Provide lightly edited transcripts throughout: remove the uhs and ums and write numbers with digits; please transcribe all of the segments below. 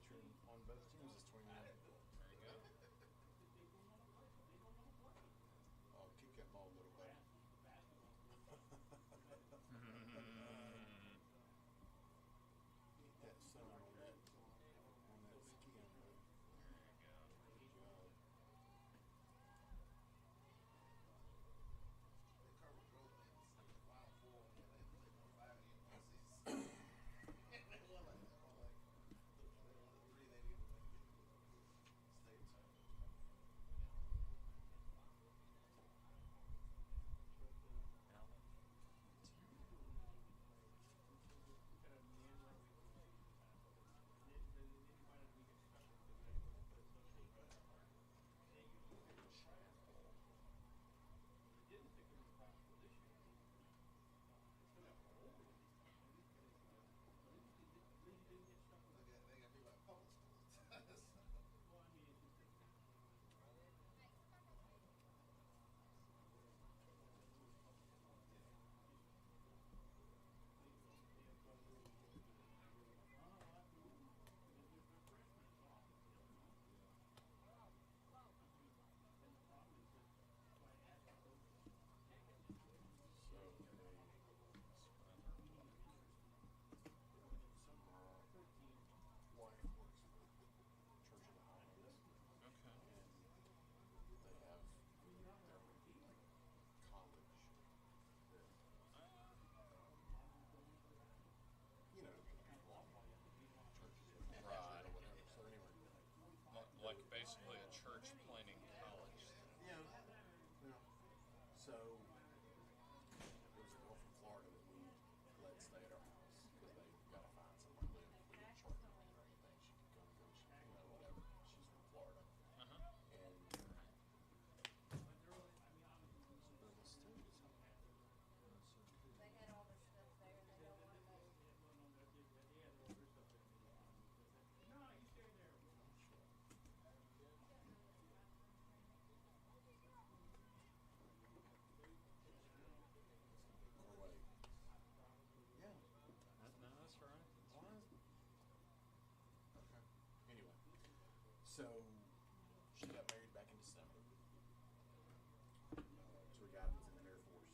veteran on both teams is 29. There you go. I'll kick that ball a little better. Get that sun on that skin, bro. There you go. Good job. Like basically a church planting college. Yeah. So, there was a girl from Florida that we let stay at our house because they got to find somewhere to live. We didn't charge her rent or anything. She could come and go, whatever. She's from Florida. Uh-huh. And They had all their stuff there and they don't want to move. yeah. No, that's right. Okay. Anyway, so she got married back in December to a guy that's in the Air Force,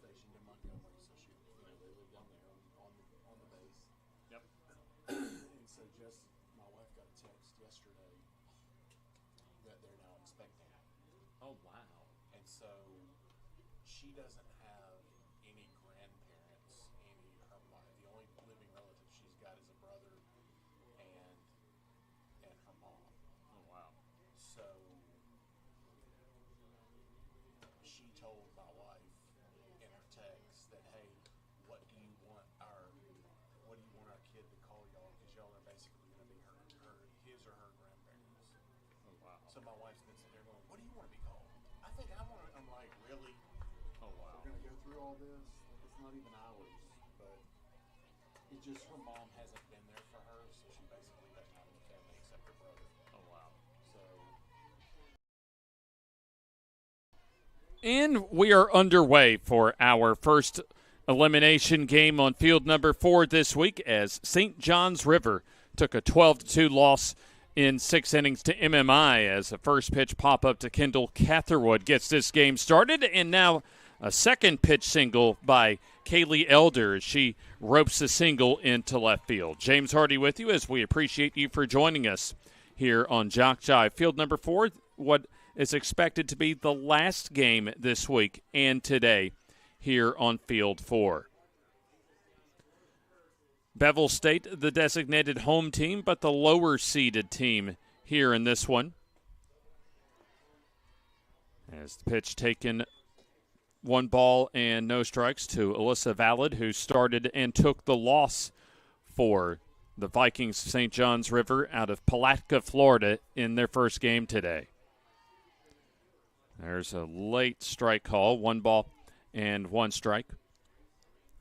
stationed in Montgomery. So she, they live down there on the base. Yep. And so just my wife got a text yesterday that they're now expecting. Oh, wow. And so she doesn't have any grandparents, the only living relative she's got is a brother and her mom. Oh, wow. So she told my wife in her text that, hey, what do you want our kid to call y'all? Because y'all are basically going to be his or her grandparents. Oh, wow. So my wife's been sitting there going, what do you want to be called? I think I want to. I'm like, really? Oh, wow. We're going to go through all this? It's not even ours. But it's just her mom hasn't been there for her, so she basically doesn't have any family except her brother. Oh, wow. So And we are underway for our first elimination game on field number 4 this week as St. John's River took a 12-2 loss in 6 innings to MMI as the first pitch pop-up to Kendall Catherwood gets this game started. And now a second pitch single by Kaylee Elder as she ropes the single into left field. James Hardy with you as we appreciate you for joining us here on JockJive. Field number 4, what is expected to be the last game this week and today here on Field 4. Bevill State, the designated home team, but the lower-seeded team here in this one. As the pitch taken, 1 ball and no strikes to Alyssa Valid, who started and took the loss for the Vikings St. John's River out of Palatka, Florida in their first game today. There's a late strike call, 1 ball and 1 strike.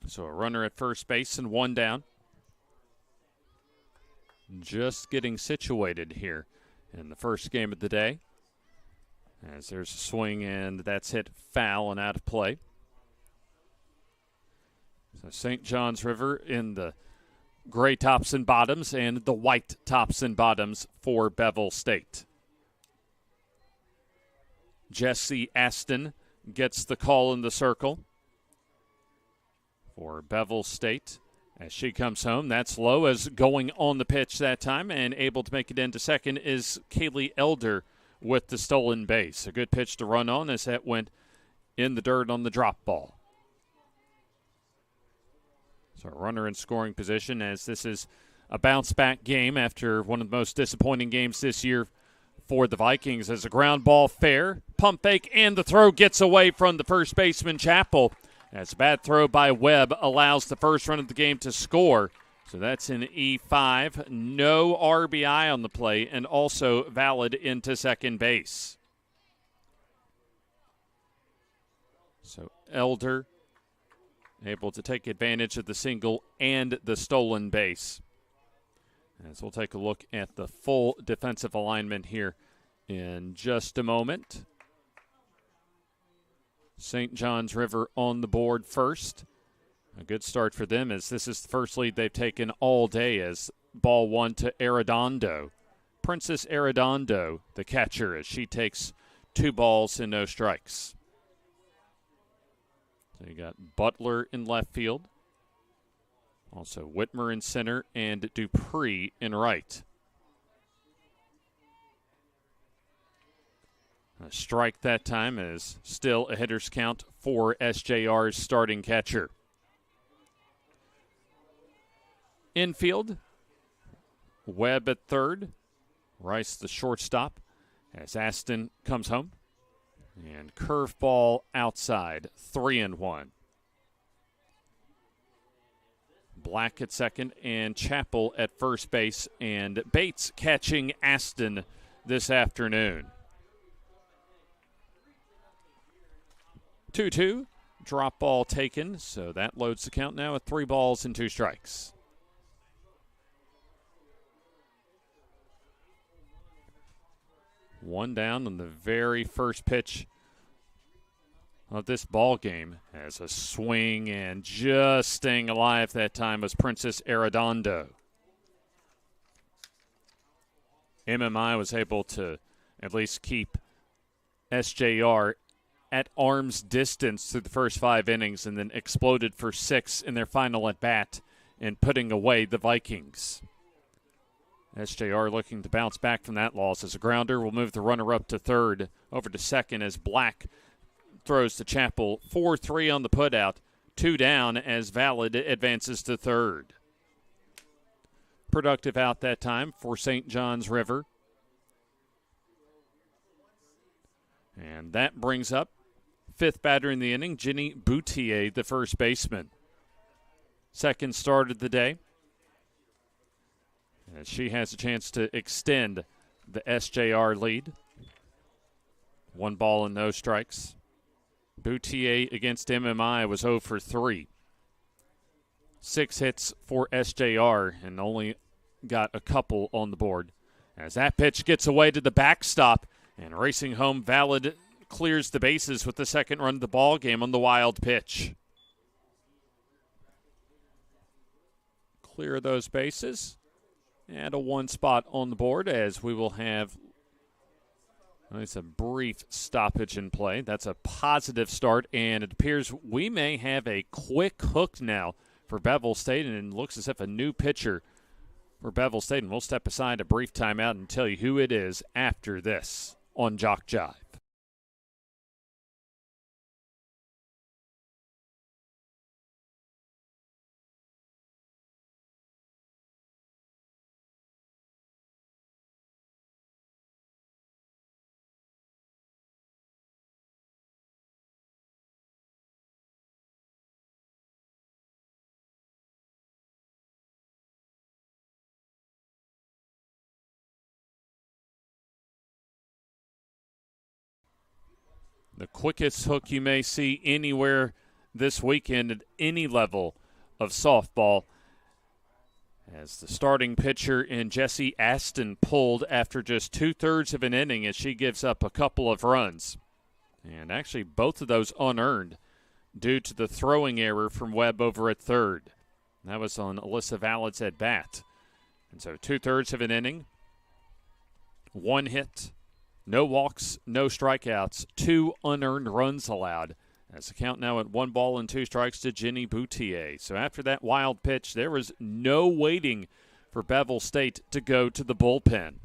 So a runner at first base and 1 down. Just getting situated here in the first game of the day. As there's a swing and that's hit foul and out of play. So St. John's River in the gray tops and bottoms and the white tops and bottoms for Bevill State. Jesse Aston gets the call in the circle for Bevill State. As she comes home, that's low as going on the pitch that time, and able to make it into second is Kaylee Elder with the stolen base. A good pitch to run on as that went in the dirt on the drop ball. So a runner in scoring position as this is a bounce-back game after one of the most disappointing games this year for the Vikings. As a ground ball fair, pump fake, and the throw gets away from the first baseman, Chappell. As a bad throw by Webb allows the first run of the game to score. So that's an E5. No RBI on the play and also valid into second base. So Elder able to take advantage of the single and the stolen base. As we'll take a look at the full defensive alignment here in just a moment. St. John's River on the board first. A good start for them as this is the first lead they've taken all day as ball one to Arredondo. Princess Arredondo, the catcher, as she takes 2 balls and no strikes. So you got Butler in left field. Also Whitmer in center and Dupree in right. A strike that time is still a hitter's count for SJR's starting catcher. Infield, Webb at third, Rice the shortstop as Aston comes home. And curveball outside, 3-1. Black at second and Chappell at first base, and Bates catching Aston this afternoon. 2-2, drop ball taken, so that loads the count now at 3 balls and 2 strikes. One down on the very first pitch of this ball game as a swing, and just staying alive that time was Princess Arredondo. MMI was able to at least keep SJR at arm's distance through the first 5 innings and then exploded for 6 in their final at-bat and putting away the Vikings. SJR looking to bounce back from that loss as a grounder will move the runner up to third, over to second as Black throws to Chappell. 4-3 on the putout, 2 down as Valid advances to third. Productive out that time for St. John's River. And that brings up 5th batter in the inning, Ginny Boutier, the first baseman. Second start of the day. As she has a chance to extend the SJR lead. 1 ball and no strikes. Boutier against MMI was 0 for 3. 6 hits for SJR and only got a couple on the board. As that pitch gets away to the backstop, and racing home, Valid clears the bases with the second run of the ball game on the wild pitch. Clear those bases. And a 1 spot on the board as we will have it's a brief stoppage in play. That's a positive start, and it appears we may have a quick hook now for Bevill State, and it looks as if a new pitcher for Bevill State. And we'll step aside a brief timeout and tell you who it is after this on JockJive. The quickest hook you may see anywhere this weekend at any level of softball. As the starting pitcher in Jessie Aston pulled after just 2/3 of an inning as she gives up a couple of runs. And actually both of those unearned due to the throwing error from Webb over at third. That was on Alyssa Vallett's at bat. And so 2/3 of an inning, 1 hit, no walks, no strikeouts, 2 unearned runs allowed. That's the count now at 1 ball and 2 strikes to Jenny Boutier. So after that wild pitch, there was no waiting for Bevill State to go to the bullpen.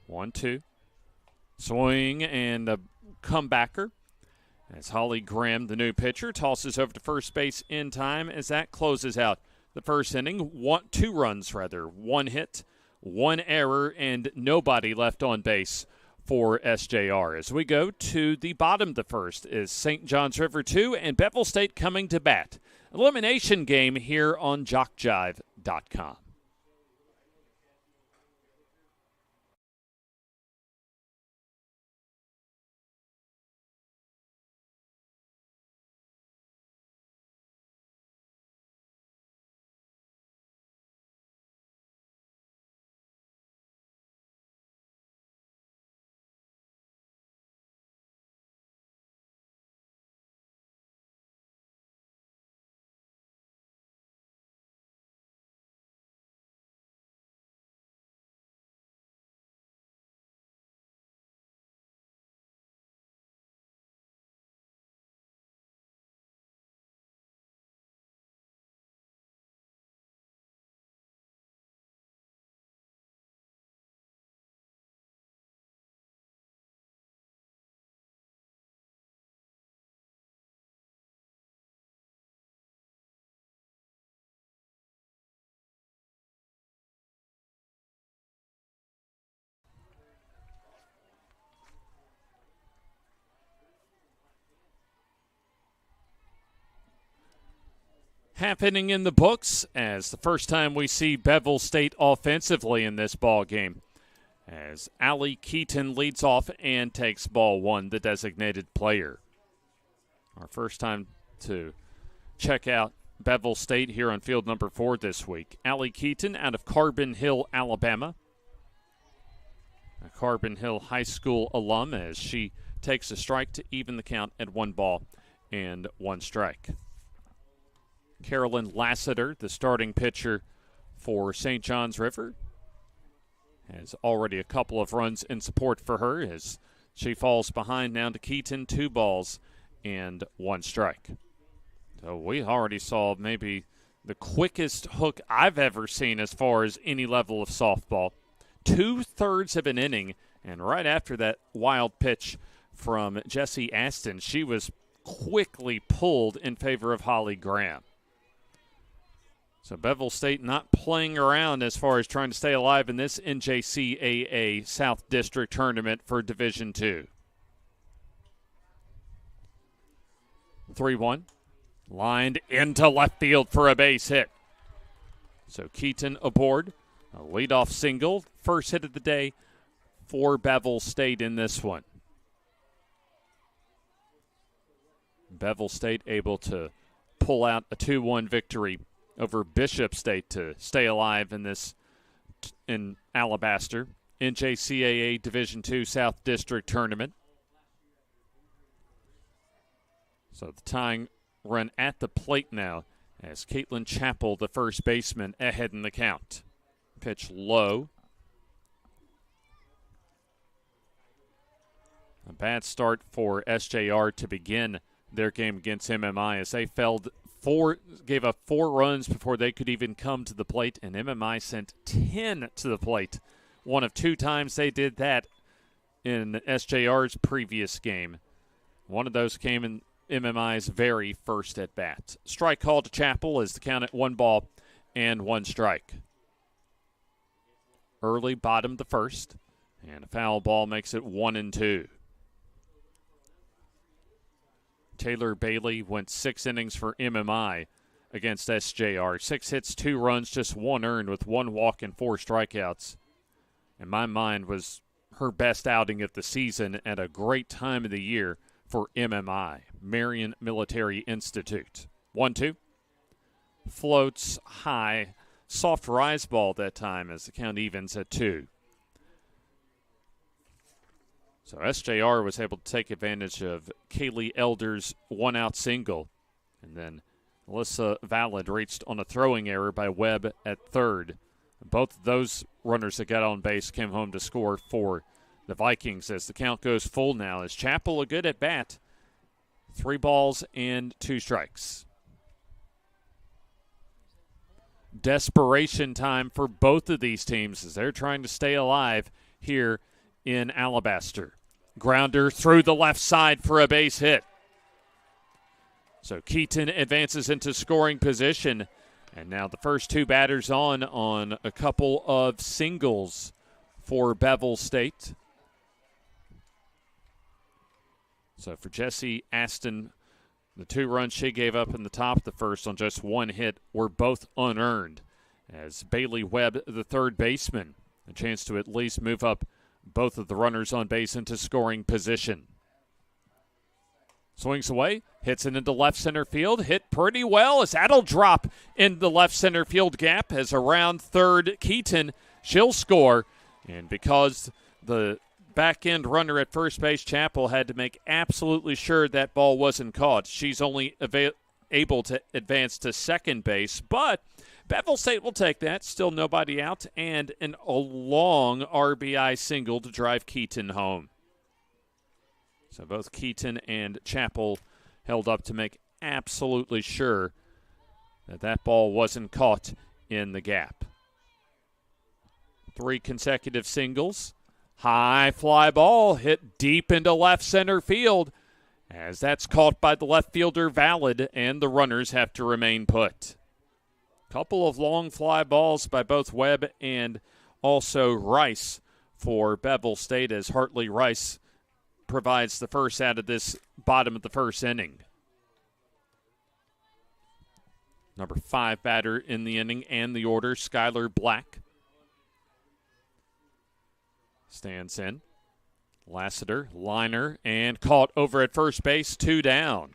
One, two. Swing and a comebacker. As Holly Graham, the new pitcher, tosses over to first base in time as that closes out the first inning. 2 runs, 1 hit, 1 error, and nobody left on base for SJR. As we go to the bottom of the first is St. John's River 2 and Bevill State coming to bat. Elimination game here on JockJive.com. Happening in the books as the first time we see Bevill State offensively in this ball game. As Allie Keaton leads off and takes ball 1, the designated player. Our first time to check out Bevill State here on field number 4 this week. Allie Keaton out of Carbon Hill, Alabama. A Carbon Hill High School alum as she takes a strike to even the count at 1 ball and 1 strike. Carolyn Lassiter, the starting pitcher for St. John's River, has already a couple of runs in support for her as she falls behind now to Keaton, 2 balls and 1 strike. So we already saw maybe the quickest hook I've ever seen as far as any level of softball. 2/3 of an inning, and right after that wild pitch from Jessie Aston, she was quickly pulled in favor of Holly Graham. So Bevill State not playing around as far as trying to stay alive in this NJCAA South District Tournament for Division II. 3-1. Lined into left field for a base hit. So Keaton aboard. A leadoff single. First hit of the day for Bevill State in this one. Bevill State able to pull out a 2-1 victory over Bishop State to stay alive in this in Alabaster NJCAA Division II South District Tournament. So the tying run at the plate now as Caitlin Chappell, the first baseman, ahead in the count. Pitch low. A bad start for SJR to begin their game against MMI as they gave up 4 runs before they could even come to the plate, and MMI sent 10 to the plate. One of 2 times they did that in SJR's previous game. One of those came in MMI's very first at bat. Strike call to Chappell as the count at 1 ball and 1 strike. Early bottom the first, and a foul ball makes it 1-2. Taylor Bailey went 6 innings for MMI against SJR. 6 hits, 2 runs, just 1 earned with 1 walk and 4 strikeouts. In my mind, was her best outing of the season at a great time of the year for MMI, Marion Military Institute. 1-2. Floats high. Soft rise ball that time as the count evens at 2. So SJR was able to take advantage of Kaylee Elder's one-out single. And then Alyssa Valid reached on a throwing error by Webb at third. Both of those runners that got on base came home to score for the Vikings as the count goes full now. As Chappell a good at bat. 3 balls and 2 strikes. Desperation time for both of these teams as they're trying to stay alive here in Alabaster. Grounder through the left side for a base hit. So Keaton advances into scoring position. And now the first 2 batters on a couple of singles for Bevill State. So for Jessie Aston, the 2 runs she gave up in the top of the first on just 1 hit were both unearned. As Bailey Webb, the third baseman, a chance to at least move up both of the runners on base into scoring position. Swings away, hits it into left center field, hit pretty well as that'll drop in the left center field gap as around third Keaton, she'll score. And because the back end runner at first base, Chappell, had to make absolutely sure that ball wasn't caught, she's only able to advance to second base, but Bevill State will take that. Still nobody out, and a long RBI single to drive Keaton home. So both Keaton and Chappell held up to make absolutely sure that ball wasn't caught in the gap. 3 consecutive singles. High fly ball hit deep into left center field as that's caught by the left fielder Valid, and the runners have to remain put. Couple of long fly balls by both Webb and also Rice for Bevill State as Hartley Rice provides the first out of this bottom of the first inning. Number 5 batter in the inning and the order, Skylar Black. Stands in. Lassiter, liner, and caught over at first base, 2 down.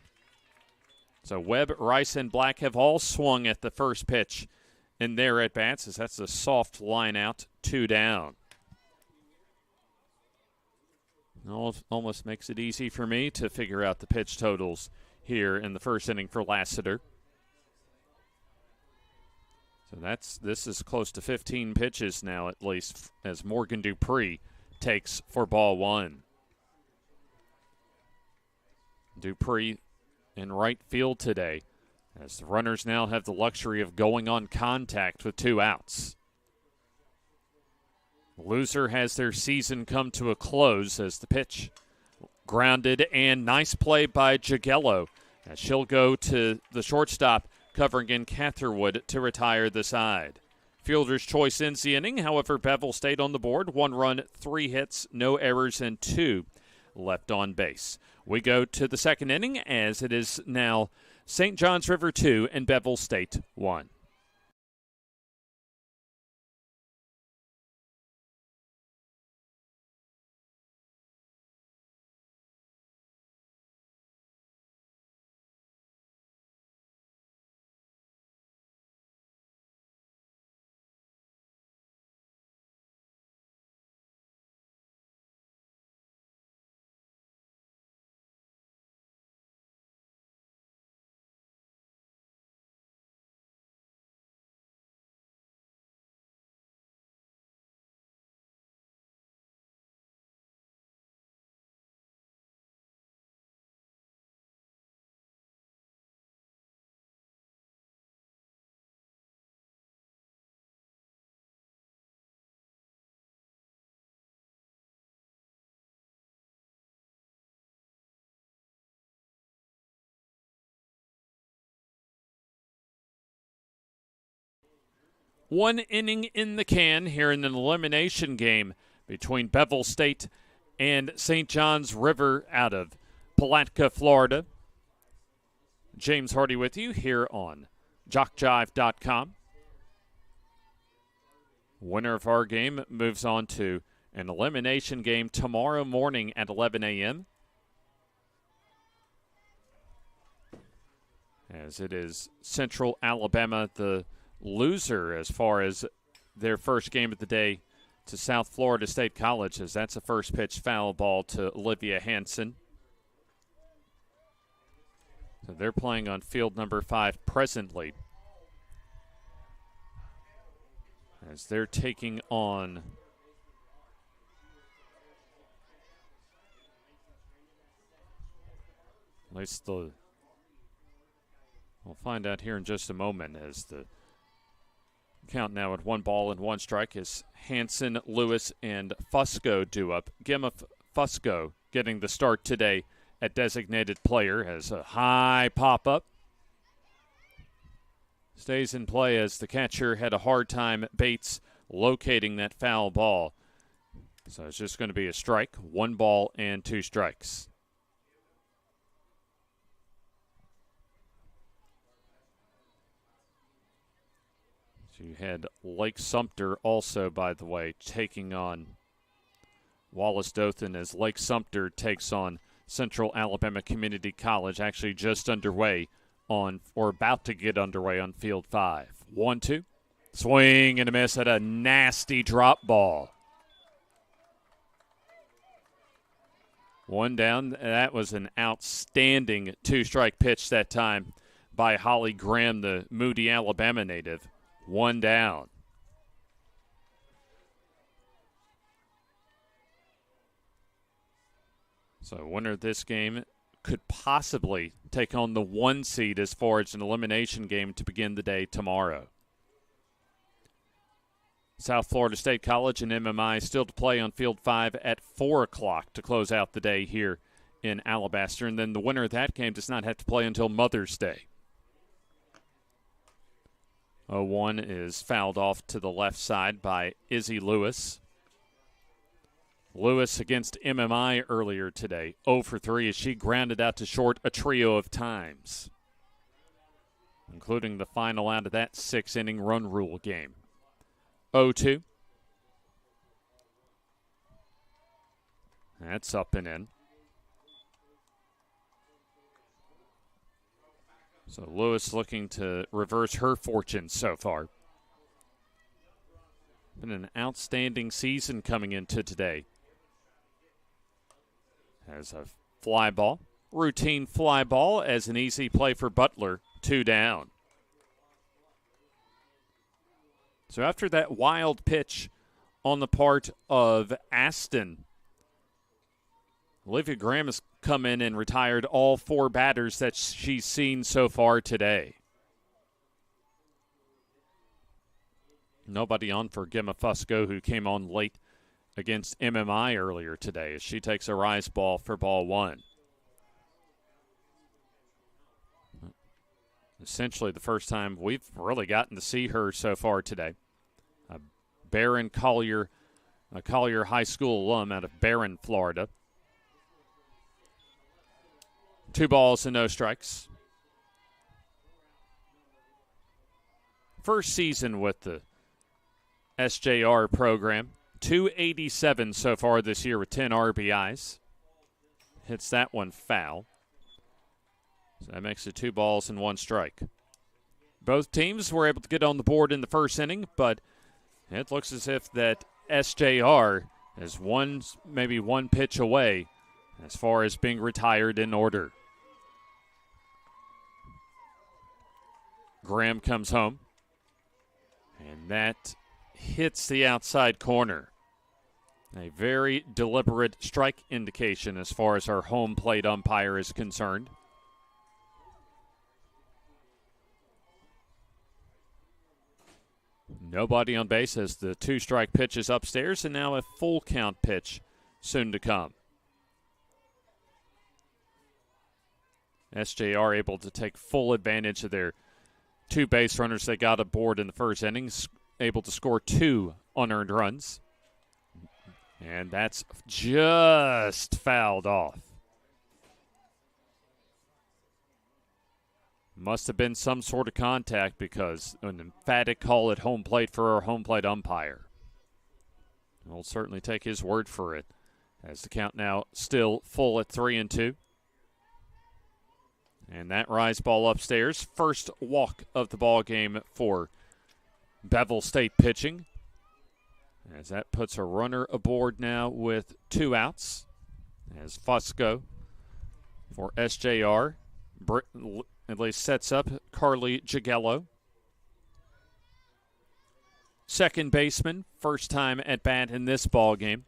So Webb, Rice, and Black have all swung at the first pitch in their at-bats as that's a soft line out, 2 down. Almost makes it easy for me to figure out the pitch totals here in the first inning for Lassiter. So this is close to 15 pitches now at least as Morgan Dupree takes for ball 1. Dupree in right field today as the runners now have the luxury of going on contact with 2 outs. Loser has their season come to a close as the pitch grounded, and nice play by Jagello as she'll go to the shortstop covering in Catherwood to retire the side. Fielder's choice ends the inning. However, Bevill stayed on the board. 1 run, 3 hits, no errors, and 2 left on base. We go to the second inning as it is now St. John's River 2 and Bevill State 1. One inning in the can here in an elimination game between Bevill State and St. John's River out of Palatka, Florida. James Hardy with you here on JockJive.com. Winner of our game moves on to an elimination game tomorrow morning at 11 a.m. as it is Central Alabama, the loser as far as their first game of the day to South Florida State College, as that's a first pitch foul ball to Olivia Hansen. So they're playing on field number 5 presently, as they're taking on at least we'll find out here in just a moment, as the count now at 1 ball and 1 strike as Hansen, Lewis, and Fusco do up. Gemma Fusco getting the start today at designated player, has a high pop-up. Stays in play as the catcher had a hard time, Bates, locating that foul ball. So it's just going to be a strike, 1 ball and 2 strikes. So you had Lake Sumter also, by the way, taking on Wallace Dothan, as Lake Sumter takes on Central Alabama Community College, actually just underway on, or about to get underway on field 5. 1-2. Swing and a miss at a nasty drop ball. 1 down. That was an outstanding 2-strike pitch that time by Holly Graham, the Moody, Alabama native. 1 down. So winner of this game could possibly take on the 1 seed as far as an elimination game to begin the day tomorrow. South Florida State College and MMI still to play on field 5 at 4 o'clock to close out the day here in Alabaster. And then the winner of that game does not have to play until Mother's Day. 0-1 is fouled off to the left side by Izzy Lewis. Lewis against MMI earlier today, 0 for 3 as she grounded out to short a trio of times, including the final out of that 6-inning run rule game. 0-2. That's up and in. So Lewis looking to reverse her fortune so far. Been an outstanding season coming into today. As a fly ball, routine fly ball as an easy play for Butler, 2 down. So after that wild pitch on the part of Aston, Olivia Graham has come in and retired all 4 batters that she's seen so far today. Nobody on for Gemma Fusco, who came on late against MMI earlier today, as she takes a rise ball for ball 1. Essentially the first time we've really gotten to see her so far today. Barron Collier, a Collier High School alum out of Barron, Florida. 2 balls and no strikes. First season with the SJR program. 287 so far this year with 10 RBIs. Hits that one foul. So that makes it 2 balls and 1 strike. Both teams were able to get on the board in the first inning, but it looks as if that SJR is maybe one pitch away as far as being retired in order. Graham comes home, and that hits the outside corner. A very deliberate strike indication as far as our home plate umpire is concerned. Nobody on base as the 2-strike pitch is upstairs, and now a full count pitch soon to come. SJR able to take full advantage of their 2 base runners they got aboard in the first innings, able to score 2 unearned runs. And that's just fouled off. Must have been some sort of contact, because an emphatic call at home plate for our home plate umpire. We'll certainly take his word for it, as the count now still full at 3-2. And that rise ball upstairs, first walk of the ball game for Bevill State pitching. as that puts a runner aboard now with 2 outs. As Fusco for SJR at least sets up Carly Jagello. Second baseman, first time at bat in this ball game.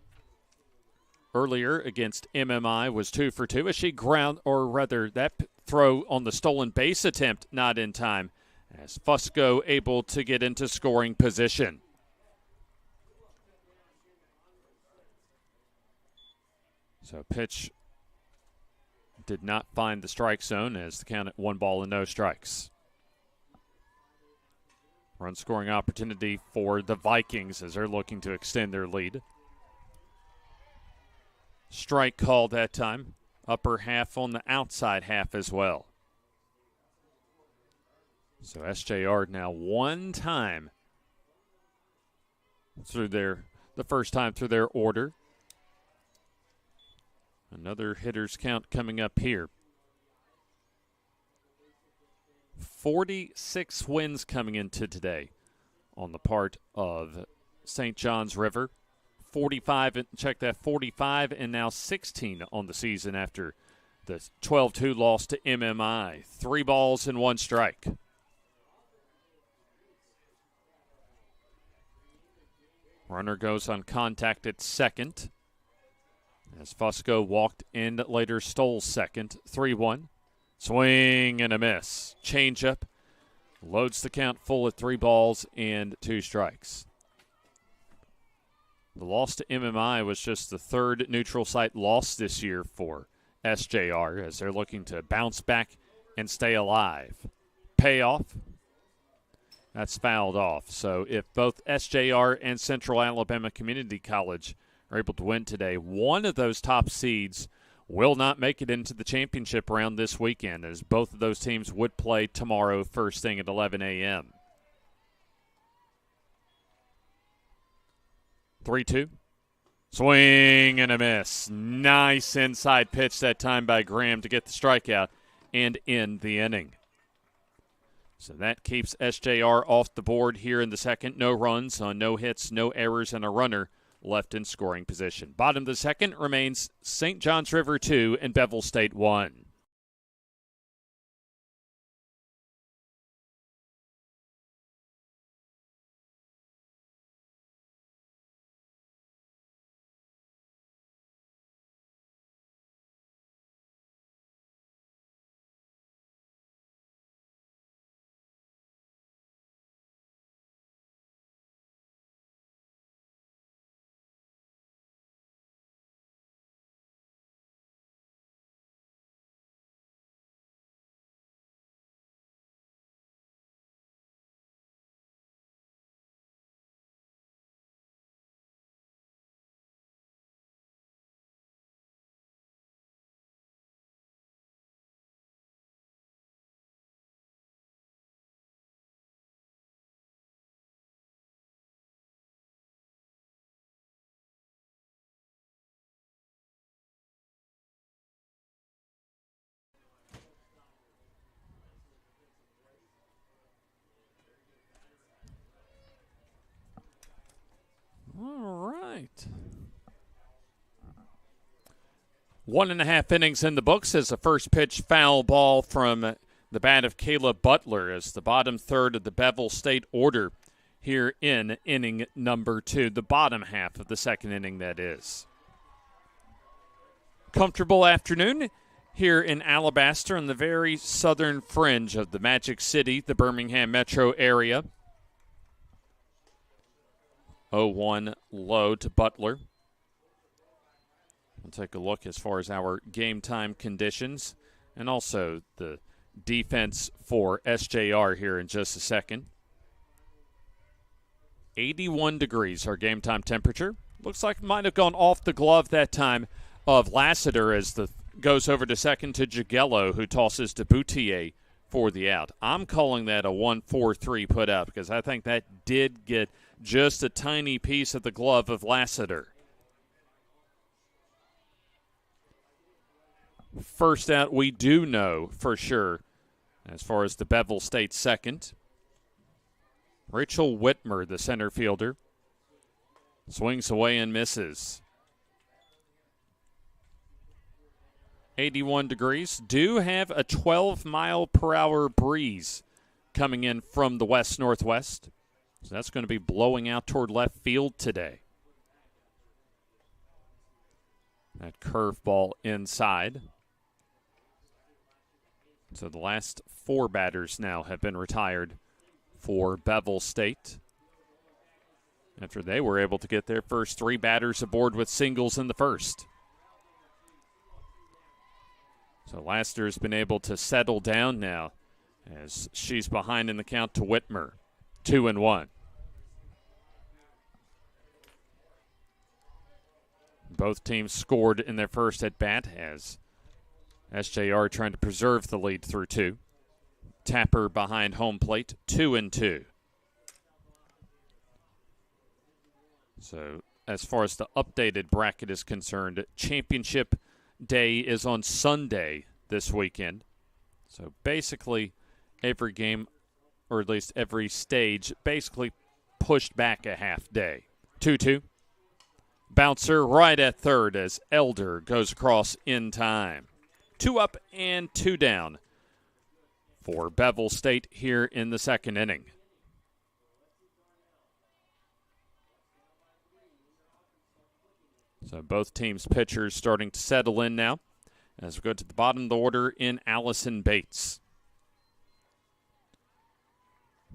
Earlier against MMI was 2 for 2 as she that throw on the stolen base attempt not in time, as Fusco able to get into scoring position. So pitch did not find the strike zone as the count at 1 ball and no strikes. Run scoring opportunity for the Vikings as they're looking to extend their lead. Strike called that time. Upper half on the outside half as well. So SJR now 1 time through the first time through their order. Another hitter's count coming up here. 46 wins coming into today on the part of St. John's River. 45 and now 16 on the season after the 12-2 loss to MMI. 3 balls and 1 strike. Runner goes on contact at second as Fusco walked in, later stole second. 3-1. Swing and a miss. Changeup. Loads the count full at 3 balls and 2 strikes. The loss to MMI was just the 3rd neutral site loss this year for SJR as they're looking to bounce back and stay alive. Payoff. That's fouled off. So if both SJR and Central Alabama Community College are able to win today, one of those top seeds will not make it into the championship round this weekend, as both of those teams would play tomorrow first thing at 11 a.m. 3-2. Swing and a miss. Nice inside pitch that time by Graham to get the strikeout and end the inning. So that keeps SJR off the board here in the second. No runs on no hits, no errors, and a runner left in scoring position. Bottom of the second remains St. John's River 2 and Bevill State 1. All right. 1.5 innings in the books as the first pitch foul ball from the bat of Kayla Butler as the bottom third of the Bevill State order here in inning number 2, the bottom half of the second inning, that is. Comfortable afternoon here in Alabaster on the very southern fringe of the Magic City, the Birmingham metro area. 0-1 low to Butler. We'll take a look as far as our game time conditions and also the defense for SJR here in just a second. 81 degrees our game time temperature. Looks like it might have gone off the glove that time of Lassiter as the goes over to second to Jagello, who tosses to Boutier for the out. I'm calling that a 1-4-3 put out because I think that did get just a tiny piece of the glove of Lassiter. First out, we do know for sure as far as the Bevill State second. Rachel Whitmer, the center fielder. Swings away and misses. 81 degrees. Do have a 12-mile-per-hour breeze coming in from the west-northwest. So that's going to be blowing out toward left field today. That curveball inside. So the last 4 batters now have been retired for Bevill State, after they were able to get their first 3 batters aboard with singles in the first. So Laster's been able to settle down now as she's behind in the count to Whitmer. 2-1. Both teams scored in their first at-bat as SJR trying to preserve the lead through 2. Tapper behind home plate, 2-2. So as far as the updated bracket is concerned, championship day is on Sunday this weekend. So basically every game, or at least every stage, basically pushed back a half day. 2-2. Bouncer right at third as Elder goes across in time. 2 up and 2 down for Bevill State here in the second inning. So both teams' pitchers starting to settle in now as we go to the bottom of the order in Allison Bates.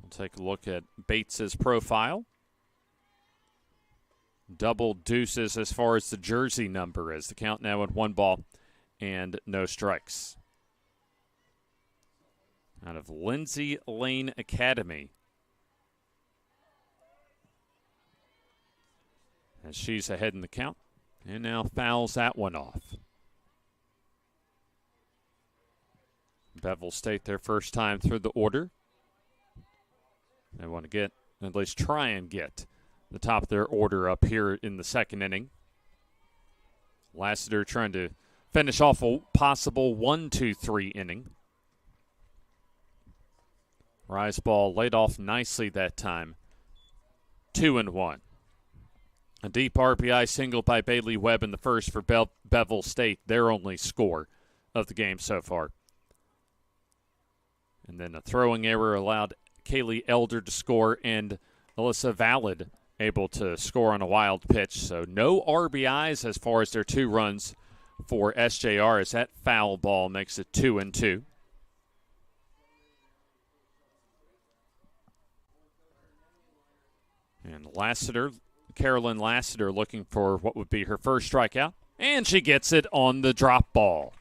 We'll take a look at Bates's profile. Double deuces as far as the jersey number is. The count now at 1 ball and no strikes. Out of Lindsay Lane Academy. As she's ahead in the count. And now fouls that one off. Bevill State their first time through the order. They want to get, at least try and get, the top of their order up here in the second inning. Lassiter trying to finish off a possible 1-2-3 inning. Rise ball laid off nicely that time. 2-1. A deep RBI single by Bailey Webb in the first for Bevill State, their only score of the game so far. And then a throwing error allowed Kaylee Elder to score, and Alyssa Valid able to score on a wild pitch. So no RBIs as far as their 2 runs for SJR as that foul ball makes it 2-2. And Lassiter, Carolyn Lassiter, looking for what would be her first strikeout. And she gets it on the drop ball.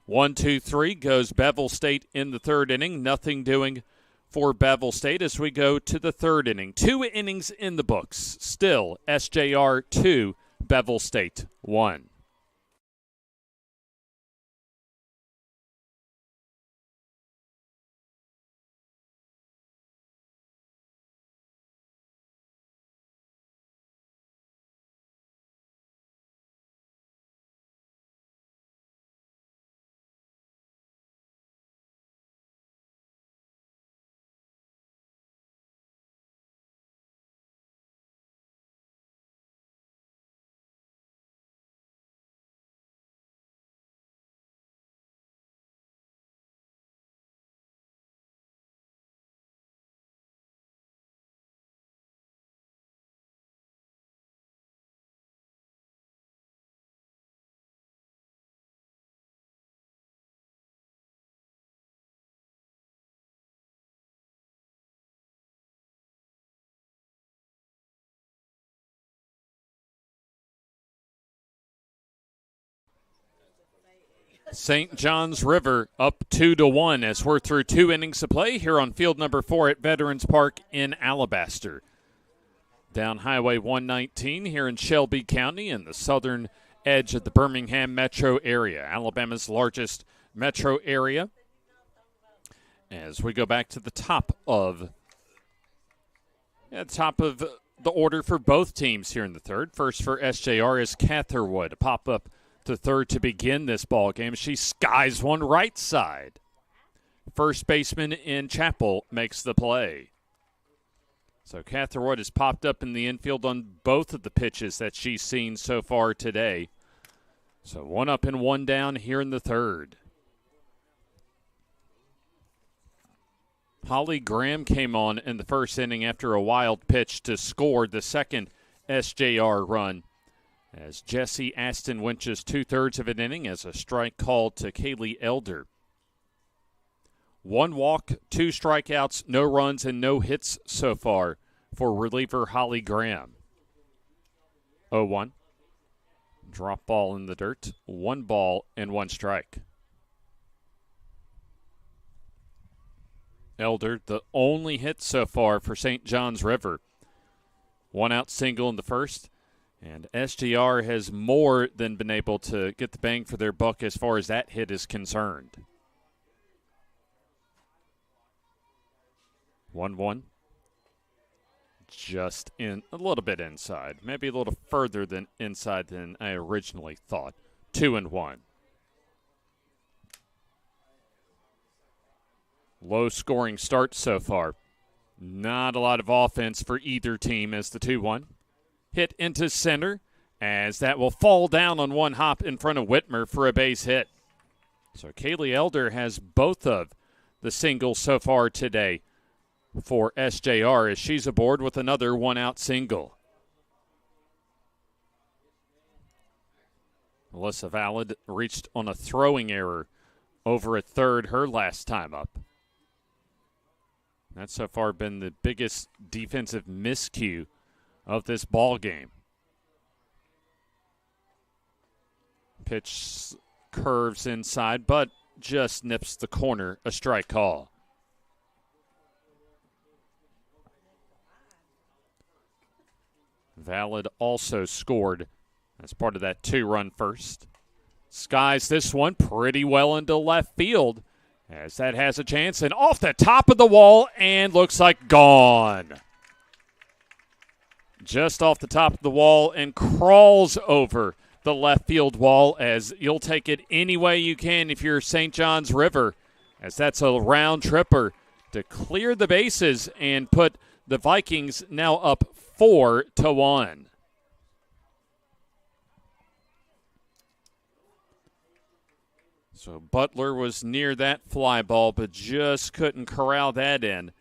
1-2-3 goes Bevill State in the third inning. Nothing doing for Bevill State as we go to the third inning. 2 innings in the books. Still SJR 2, Bevill State 1. St. John's River up 2-1 as we're through 2 innings of play here on field number 4 at Veterans Park in Alabaster. Down Highway 119 here in Shelby County in the southern edge of the Birmingham metro area, Alabama's largest metro area. As we go back to the top of the order for both teams here in the third. First for SJR is Catherwood, a pop-up to third to begin this ball game. She skies one right side. First baseman in Chapel makes the play. So Catherwood has popped up in the infield on both of the pitches that she's seen so far today. So 1 up and 1 down here in the third. Holly Graham came on in the first inning after a wild pitch to score the second SJR run, as Jesse Aston went just 2/3 of an inning as a strike called to Kaylee Elder. 1 walk, 2 strikeouts, no runs, and no hits so far for reliever Holly Graham. 0-1. Drop ball in the dirt. 1 ball and 1 strike. Elder, the only hit so far for St. John's River. 1 out single in the first. And SGR has more than been able to get the bang for their buck as far as that hit is concerned. 1-1. Just in a little bit inside. Maybe a little further than inside than I originally thought. 2-1. Low scoring start so far. Not a lot of offense for either team as the 2-1. Hit into center as that will fall down on 1 hop in front of Whitmer for a base hit. So Kaylee Elder has both of the singles so far today for SJR as she's aboard with another 1 out single. Melissa Valid reached on a throwing error over at third her last time up. That's so far been the biggest defensive miscue of this ball game. Pitch curves inside, but just nips the corner, a strike call. Valid also scored as part of that 2-run first. Skies this one pretty well into left field as that has a chance, and off the top of the wall and looks like gone. Just off the top of the wall and crawls over the left field wall as you'll take it any way you can if you're St. John's River, as that's a round tripper to clear the bases and put the Vikings now up 4-1. So Butler was near that fly ball, but just couldn't corral that in.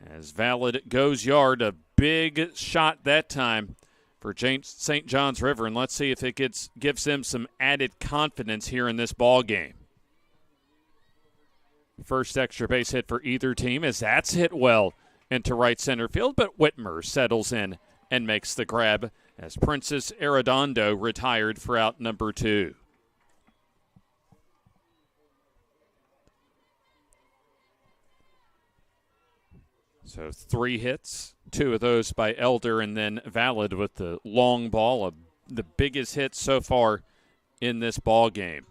As Valid goes yard, a big shot that time for St. John's River, and let's see if it gives them some added confidence here in this ball game. First extra base hit for either team as that's hit well into right center field, but Whitmer settles in and makes the grab as Princess Arredondo retired for out number 2. So 3 hits, 2 of those by Elder, and then Valid with the long ball, the biggest hit so far in this ball game.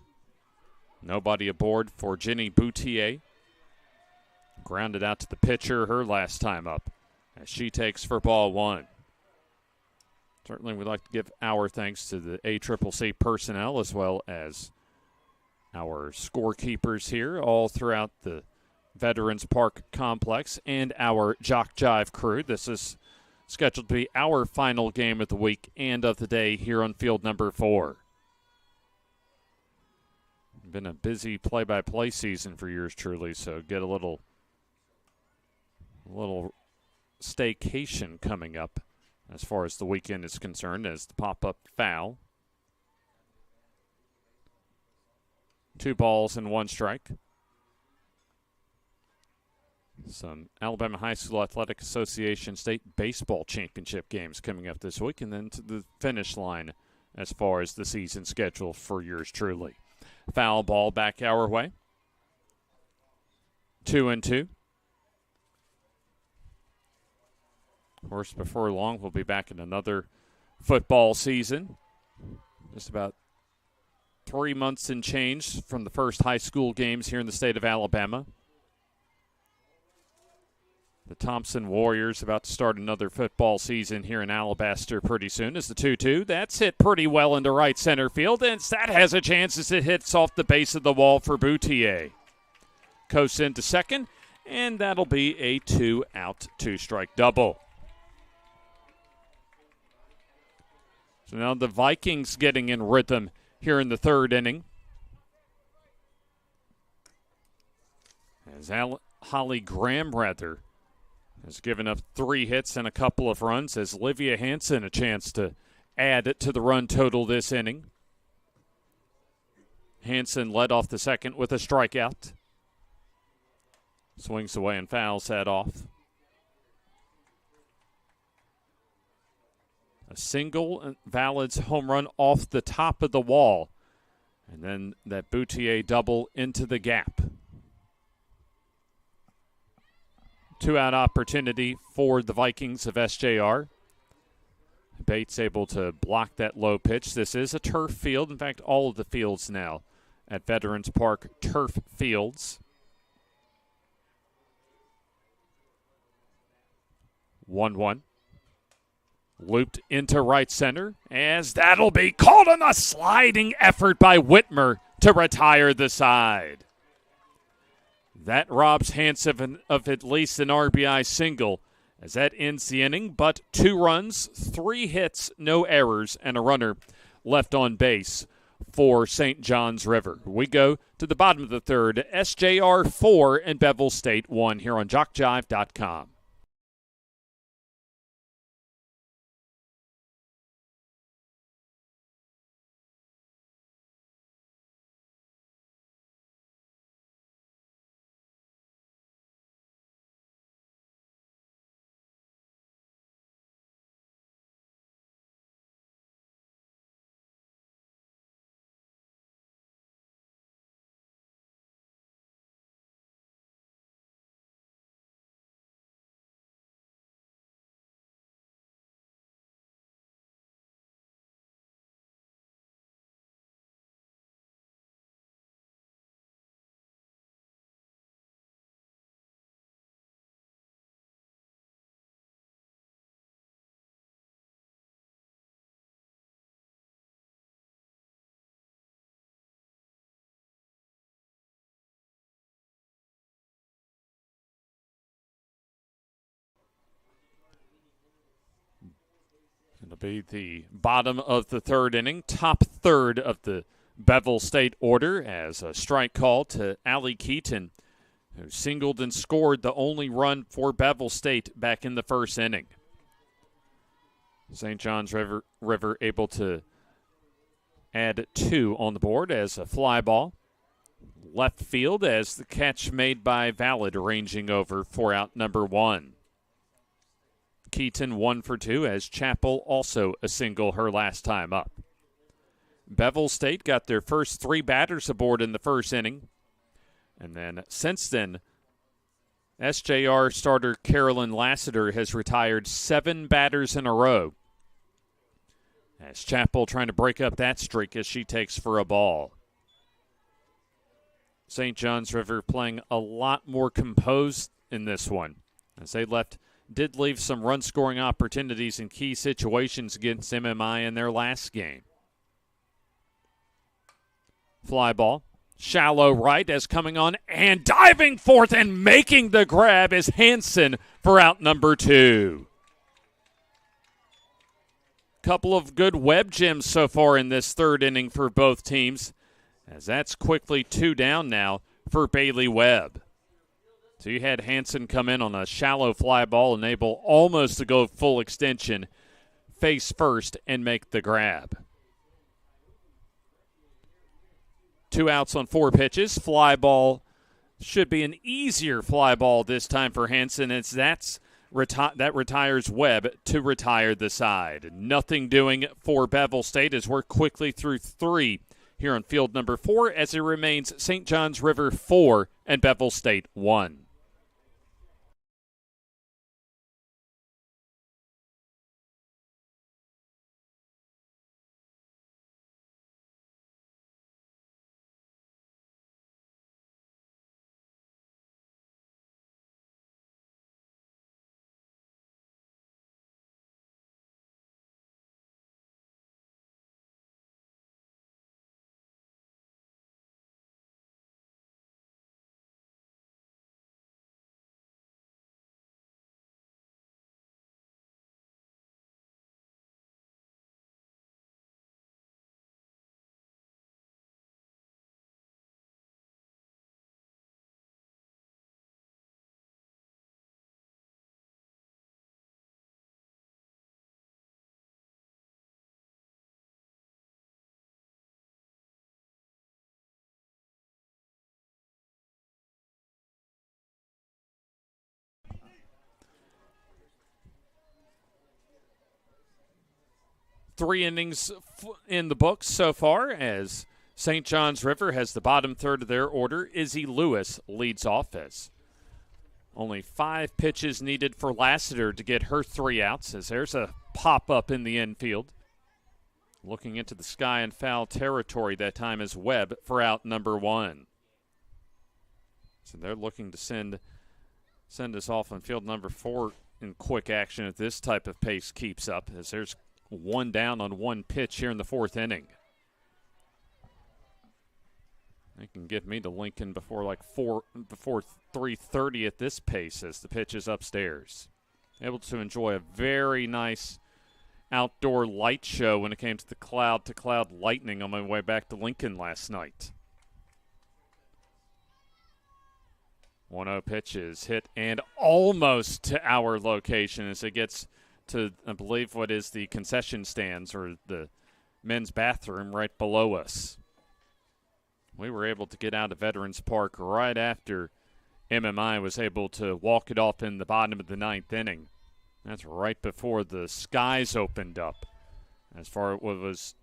Nobody aboard for Jenny Boutier. Grounded out to the pitcher her last time up as she takes for ball 1. Certainly we'd like to give our thanks to the ACCC personnel as well as our scorekeepers here all throughout the Veterans Park Complex and our JockJive crew. This is scheduled to be our final game of the week and of the day here on field number 4. Been a busy play-by-play season for yours truly, so get a little staycation coming up as far as the weekend is concerned as the pop-up foul. 2 balls and 1 strike. Some Alabama High School Athletic Association State Baseball Championship games coming up this week, and then to the finish line as far as the season schedule for yours truly. Foul ball back our way. 2-2. Of course, before long, we'll be back in another football season. Just about 3 months and change from the first high school games here in the state of Alabama. The Thompson Warriors about to start another football season here in Alabaster pretty soon as the 2-2. That's hit pretty well into right center field, and that has a chance as it hits off the base of the wall for Boutier. Coast into second, and that'll be a 2-out, 2-strike double. So now the Vikings getting in rhythm here in the third inning. As Holly Graham, has given up 3 hits and a couple of runs, as Livia Hansen a chance to add to the run total this inning. Hansen led off the second with a strikeout. Swings away and fouls that off. A single Valid's home run off the top of the wall. And then that Boutier double into the gap. 2-out opportunity for the Vikings of SJR. Bates able to block that low pitch. This is a turf field. In fact, all of the fields now at Veterans Park turf fields. 1-1. Looped into right center, as that'll be called on a sliding effort by Whitmer to retire the side. That robs Hansen of at least an RBI single, as that ends the inning, but 2 runs, 3 hits, no errors, and a runner left on base for St. John's River. We go to the bottom of the third, SJR 4 and Bevill State 1 here on JockJive.com. It'll be the bottom of the third inning, top third of the Bevill State order, as a strike call to Allie Keaton, who singled and scored the only run for Bevill State back in the first inning. St. John's River able to add 2 on the board as a fly ball. Left field as the catch made by Valid ranging over for out number 1. Keaton 1 for 2 as Chappell also a single her last time up. Bevill State got their first 3 batters aboard in the first inning. And then since then, SJR starter Carolyn Lassiter has retired 7 batters in a row, as Chappell trying to break up that streak as she takes for a ball. St. John's River playing a lot more composed in this one, as they did leave some run-scoring opportunities in key situations against MMI in their last game. Fly ball, shallow right as coming on, and diving forth and making the grab is Hansen for out number 2. Couple of good web gems so far in this third inning for both teams, as that's quickly 2 down now for Bailey Webb. So you had Hansen come in on a shallow fly ball and able almost to go full extension, face first, and make the grab. 2 outs on 4 pitches. Fly ball should be an easier fly ball this time for Hansen, as that retires Webb to retire the side. Nothing doing for Bevill State as we're quickly through 3 here on field number 4, as it remains St. John's River 4 and Bevill State 1. 3 innings in the books so far as St. John's River has the bottom third of their order. Izzy Lewis leads off as only 5 pitches needed for Lassiter to get her 3 outs as there's a pop-up in the infield. Looking into the sky and foul territory that time is Webb for out number 1. So they're looking to send us off on field number 4 in quick action if this type of pace keeps up, as there's 1 down on 1 pitch here in the 4th inning. They can get me to Lincoln before 3:30 at this pace as the pitch is upstairs. Able to enjoy a very nice outdoor light show when it came to the cloud-to-cloud lightning on my way back to Lincoln last night. 1-0 pitch is hit and almost to our location as it gets to, I believe, what is the concession stands or the men's bathroom right below us. We were able to get out of Veterans Park right after MMI was able to walk it off in the bottom of the 9th inning. That's right before the skies opened up as far as what was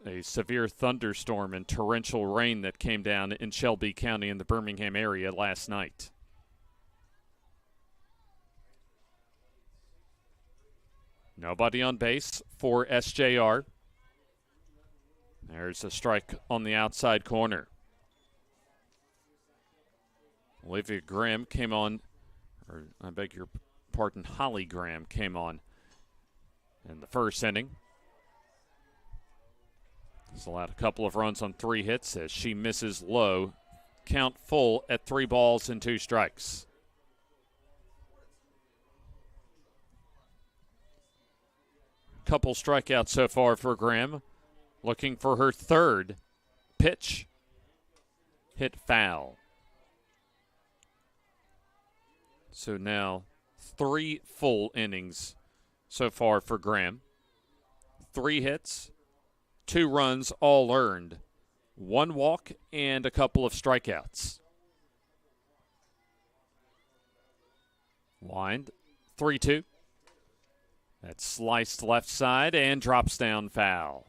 a severe thunderstorm and torrential rain that came down in Shelby County in the Birmingham area last night. Nobody on base for SJR. There's a strike on the outside corner. Olivia Graham came on, or I beg your pardon, Holly Graham came on in the first inning. Has allowed a couple of runs on 3 hits as she misses low. Count full at 3 balls and 2 strikes. Couple strikeouts so far for Graham. Looking for her 3rd. Pitch. Hit foul. So now 3 full innings so far for Graham. 3 hits, 2 runs, all earned. 1 walk and a couple of strikeouts. Wind, 3-2. That's sliced left side and drops down foul.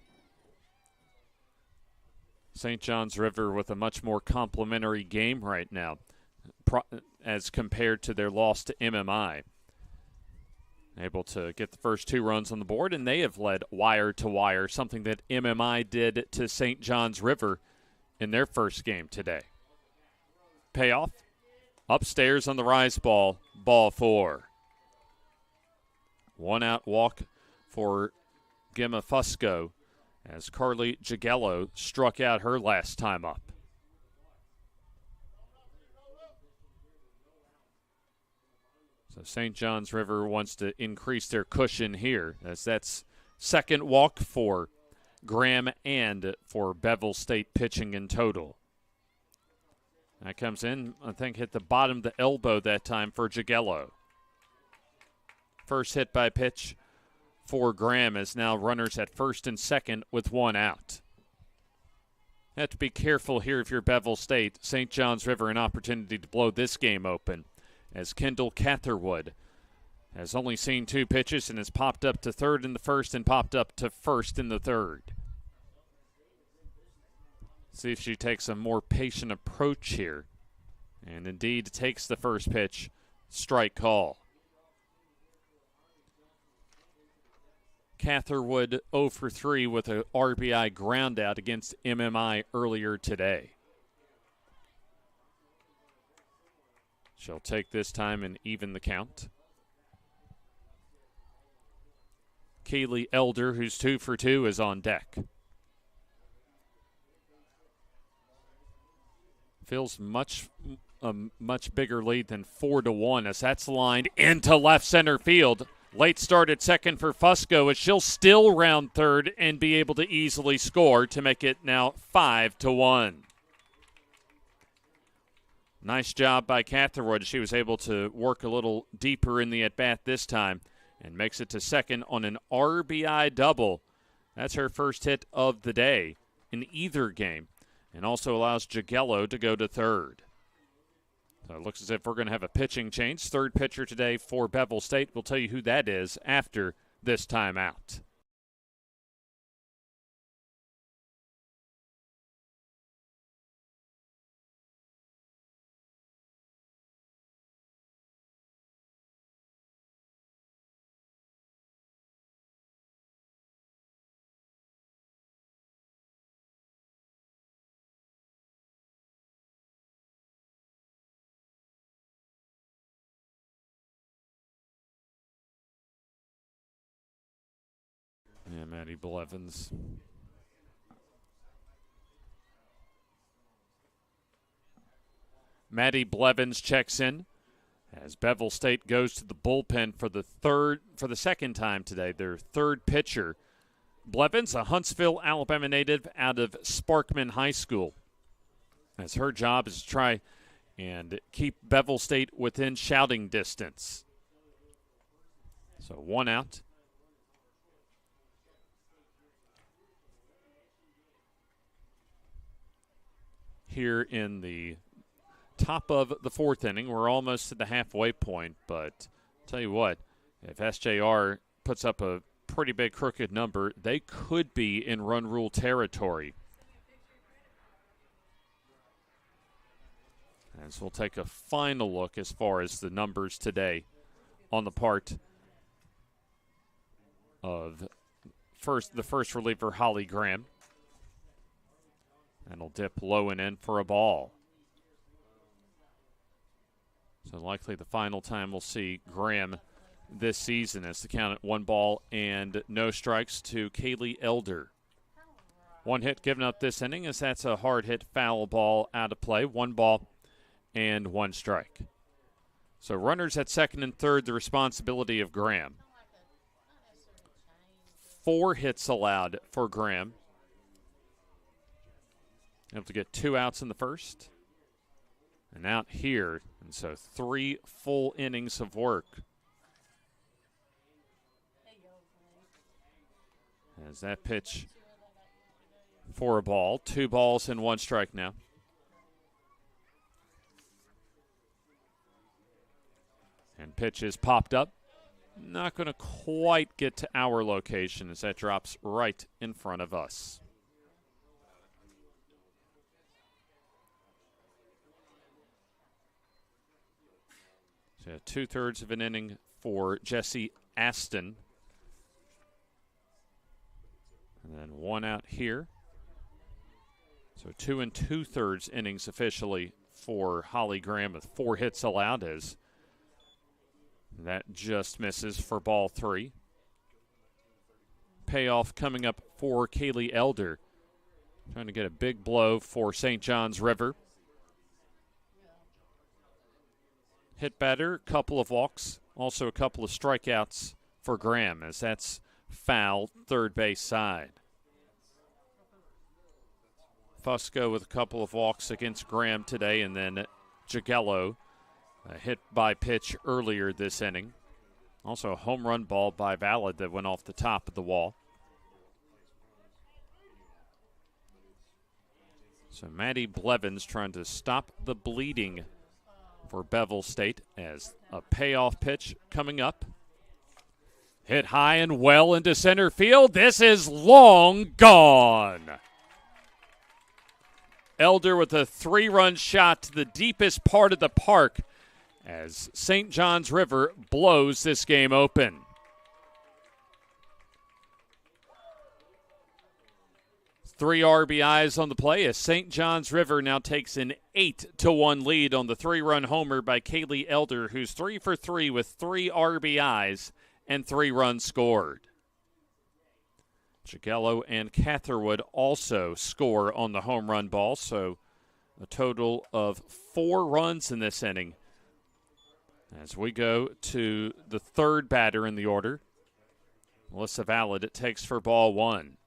St. John's River with a much more complimentary game right now as compared to their loss to MMI. Able to get the first 2 runs on the board, and they have led wire to wire, something that MMI did to St. John's River in their first game today. Payoff, upstairs on the rise ball, ball 4. 1 out walk for Gemma Fusco as Carly Jagello struck out her last time up. So St. John's River wants to increase their cushion here, as that's 2nd walk for Graham and for Bevill State pitching in total. That comes in, I think, hit the bottom of the elbow that time for Jagello. First hit by pitch for Graham is now runners at 1st and 2nd with 1 out. Have to be careful here if you're Bevill State. St. John's River an opportunity to blow this game open, as Kendall Catherwood has only seen 2 pitches and has popped up to 3rd in the 1st and popped up to 1st in the 3rd. See if she takes a more patient approach here. And indeed takes the first pitch, strike call. Catherwood 0 for 3 with an RBI ground out against MMI earlier today. She'll take this time and even the count. Kaylee Elder, who's 2 for 2, is on deck. Feels a much bigger lead than 4-1 as that's lined into left center field. Late start at 2nd for Fusco as she'll still round 3rd and be able to easily score to make it now 5-1. Nice job by Catherwood. She was able to work a little deeper in the at-bat this time and makes it to 2nd on an RBI double. That's her first hit of the day in either game, and also allows Jagello to go to 3rd. So it looks as if we're going to have a pitching change. 3rd pitcher today for Bevill State. We'll tell you who that is after this timeout. Yeah, Maddie Blevins. Maddie Blevins checks in as Bevill State goes to the bullpen for the second time today. Their third pitcher, Blevins, a Huntsville, Alabama native out of Sparkman High School. As her job is to try and keep Bevill State within shouting distance. So 1 out. Here in the top of the fourth inning, we're almost at the halfway point, but I'll tell you what, if SJR puts up a pretty big crooked number, they could be in run rule territory. As we'll take a final look as far as the numbers today on the part of the first reliever, Holly Graham. And he'll dip low and in for a ball. So likely the final time we'll see Graham this season as the count at 1 ball and no strikes to Kaylee Elder. 1 hit given up this inning as that's a hard hit foul ball out of play. 1 ball and 1 strike. So runners at second and third, the responsibility of Graham. 4 hits allowed for Graham. Able to get 2 outs in the first. And out here, and so 3 full innings of work. As that pitch for a ball, 2 balls and 1 strike now. And pitch is popped up. Not going to quite get to our location as that drops right in front of us. So 2/3 of an inning for Jesse Aston. And then 1 out here. So 2 2/3 innings officially for Holly Graham with 4 hits allowed as that just misses for ball 3. Payoff coming up for Kaylee Elder. Trying to get a big blow for St. John's River. Hit batter, couple of walks, also a couple of strikeouts for Graham as that's foul third base side. Fusco with a couple of walks against Graham today, and then Jagello, a hit by pitch earlier this inning. Also a home run ball by Valid that went off the top of the wall. So Maddie Blevins trying to stop the bleeding for Bevill State as a payoff pitch coming up. Hit high and well into center field. This is long gone. Elder with a 3-run shot to the deepest part of the park as St. John's River blows this game open. Three RBIs on the play as St. John's River now takes an 8-1 lead on the 3-run homer by Kaylee Elder, who's 3 for 3 with 3 RBIs and 3 runs scored. Jagello and Catherwood also score on the home run ball, so a total of 4 runs in this inning. As we go to the third batter in the order, Melissa Valid, it takes for ball 1.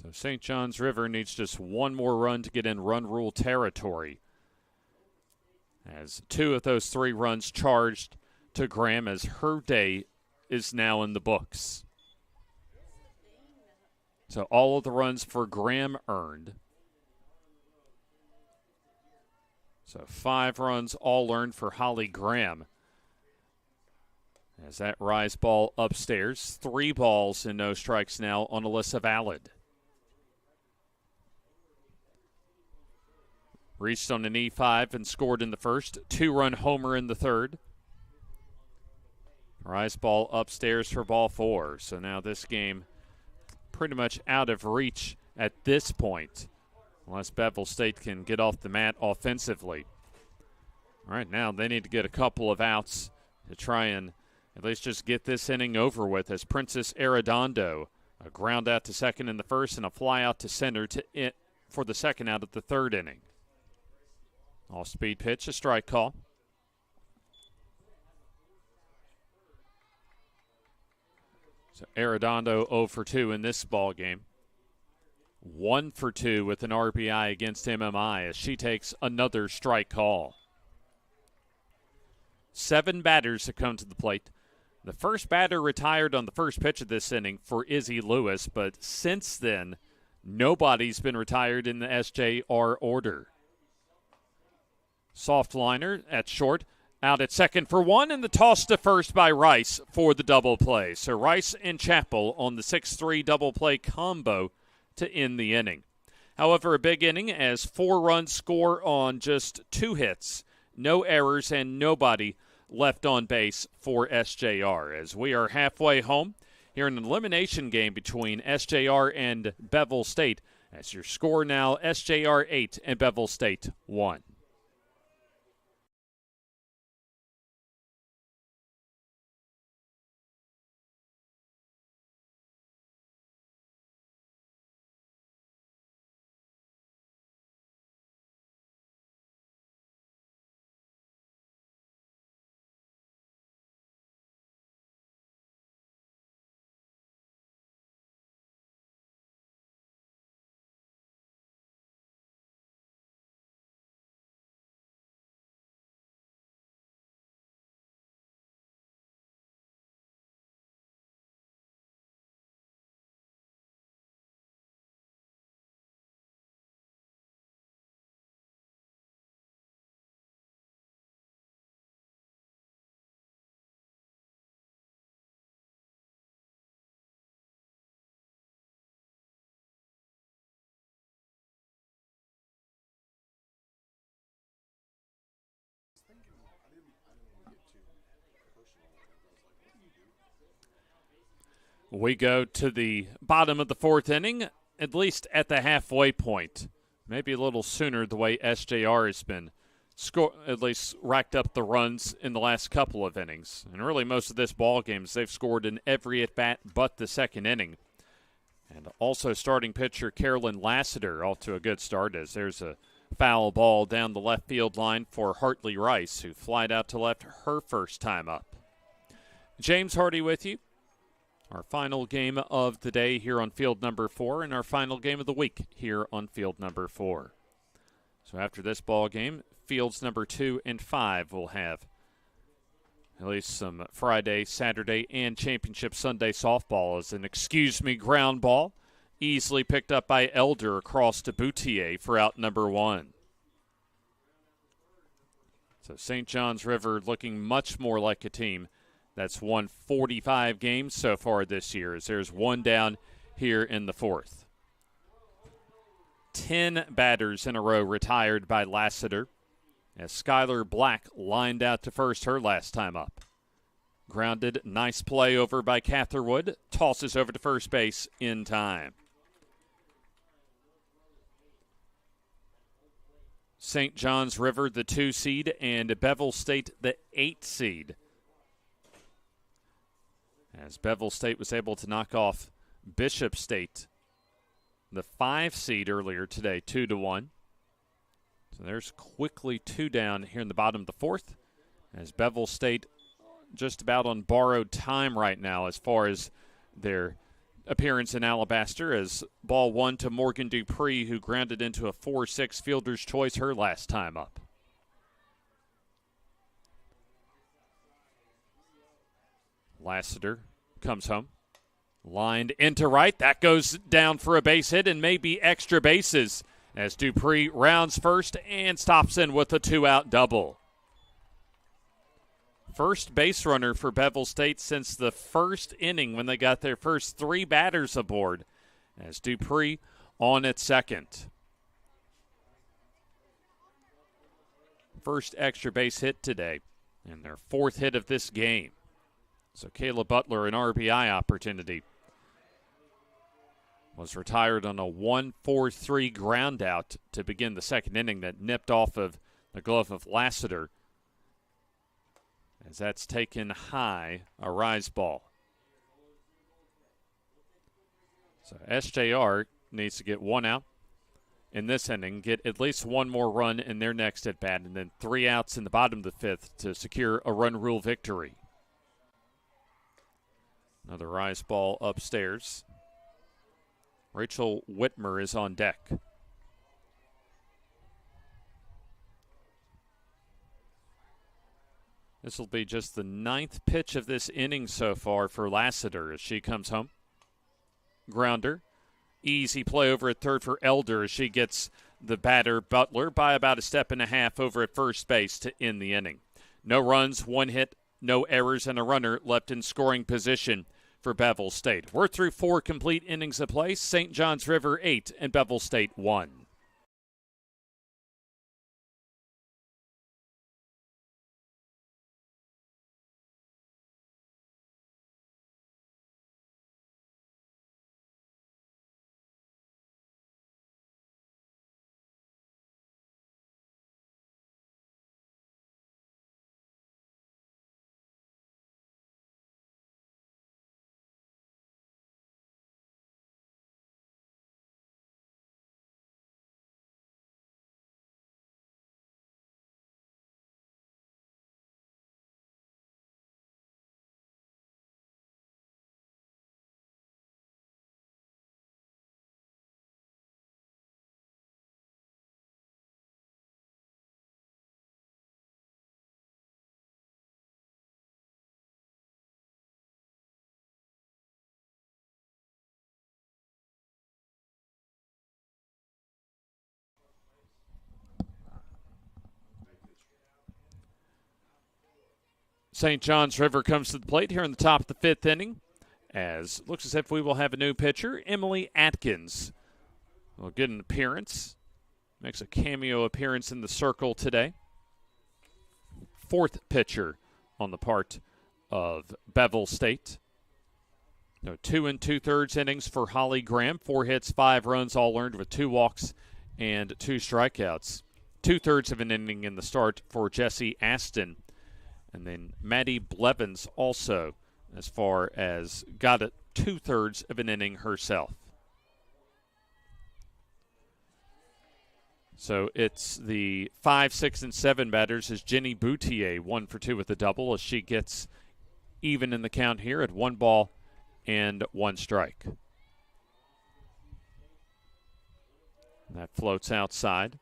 So St. John's River needs just 1 more run to get in run rule territory. As 2 of those 3 runs charged to Graham as her day is now in the books. So all of the runs for Graham earned. So 5 runs all earned for Holly Graham. As that rise ball upstairs, 3 balls and no strikes now on Alyssa Valid. Reached on an E5 and scored in the first. 2-run homer in the third. Rise ball upstairs for ball 4. So now this game pretty much out of reach at this point, unless Bevill State can get off the mat offensively. All right, now they need to get a couple of outs to try and at least just get this inning over with, as Princess Arredondo, a ground out to second in the first and a fly out to center for the second out of the third inning. Off-speed pitch, a strike call. So Arredondo 0 for 2 in this ball game. 1 for 2 with an RBI against MMI as she takes another strike call. 7 batters have come to the plate. The first batter retired on the first pitch of this inning for Izzy Lewis, but since then, nobody's been retired in the SJR order. Soft liner at short, out at second for 1, and the toss to first by Rice for the double play. So Rice and Chappell on the 6-3 double play combo to end the inning. However, a big inning as 4 runs score on just 2 hits, no errors, and nobody left on base for SJR. As we are halfway home here in an elimination game between SJR and Bevill State, as your score now, SJR 8 and Bevill State 1. We go to the bottom of the fourth inning, at least at the halfway point. Maybe a little sooner the way SJR has been at least racked up the runs in the last couple of innings. And really most of this ball game, they've scored in every at-bat but the second inning. And also starting pitcher Carolyn Lassiter off to a good start as there's a foul ball down the left field line for Hartley Rice, who flied out to left her first time up. James Hardy with you. Our final game of the day here on field number 4 and our final game of the week here on field number 4. So after this ball game, fields number 2 and 5 will have at least some Friday, Saturday, and Championship Sunday softball as an ground ball easily picked up by Elder across to Boutier for out number 1. So St. John's River looking much more like a team that's won 45 games so far this year, as there's 1 down here in the 4th. 10 batters in a row retired by Lassiter, as Skylar Black lined out to first her last time up. Grounded, nice play over by Catherwood, tosses over to first base in time. St. John's River, the 2 seed, and Bevill State, the 8 seed. As Bevill State was able to knock off Bishop State, the 5 seed earlier today, 2-1. So there's quickly 2 down here in the bottom of the 4th, as Bevill State just about on borrowed time right now as far as their appearance in Alabaster, as ball 1 to Morgan Dupree, who grounded into a 4-6 fielder's choice her last time up. Lassiter comes home. Lined into right. That goes down for a base hit and maybe extra bases as Dupree rounds first and stops in with a 2-out double. First base runner for Bevill State since the first inning when they got their first 3 batters aboard, as Dupree on at second. First extra base hit today and their 4th hit of this game. So Kayla Butler, an RBI opportunity, was retired on a 1-4-3 ground out to begin the second inning that nipped off of the glove of Lassiter. as that's taken high, a rise ball. So SJR needs to get one out in this inning, get at least one more run in their next at bat, and then 3 outs in the bottom of the 5th to secure a run rule victory. Another rise ball upstairs. Rachel Whitmer is on deck. This will be just the 9th pitch of this inning so far for Lassiter as she comes home. Grounder. Easy play over at third for Elder as she gets the batter Butler by about a step and a half over at first base to end the inning. No runs, 1 hit, no errors, and a runner left in scoring position for Bevill State. We're through 4 complete innings of play. St. John's River 8 and Bevill State 1. St. John's River comes to the plate here in the top of the 5th inning, as it looks as if we will have a new pitcher. Emily Atkins will get an appearance. Makes a cameo appearance in the circle today. 4th pitcher on the part of Bevill State. 2 2/3 innings for Holly Graham. 4 hits, 5 runs, all earned with 2 walks and 2 strikeouts. 2/3 of an inning in the start for Jessie Aston. And then Maddie Blevins also, as far as got it 2/3 of an inning herself. So it's the 5, 6, and 7 batters as Jenny Boutier 1 for 2 with a double as she gets even in the count here at 1 ball and 1 strike. And that floats outside.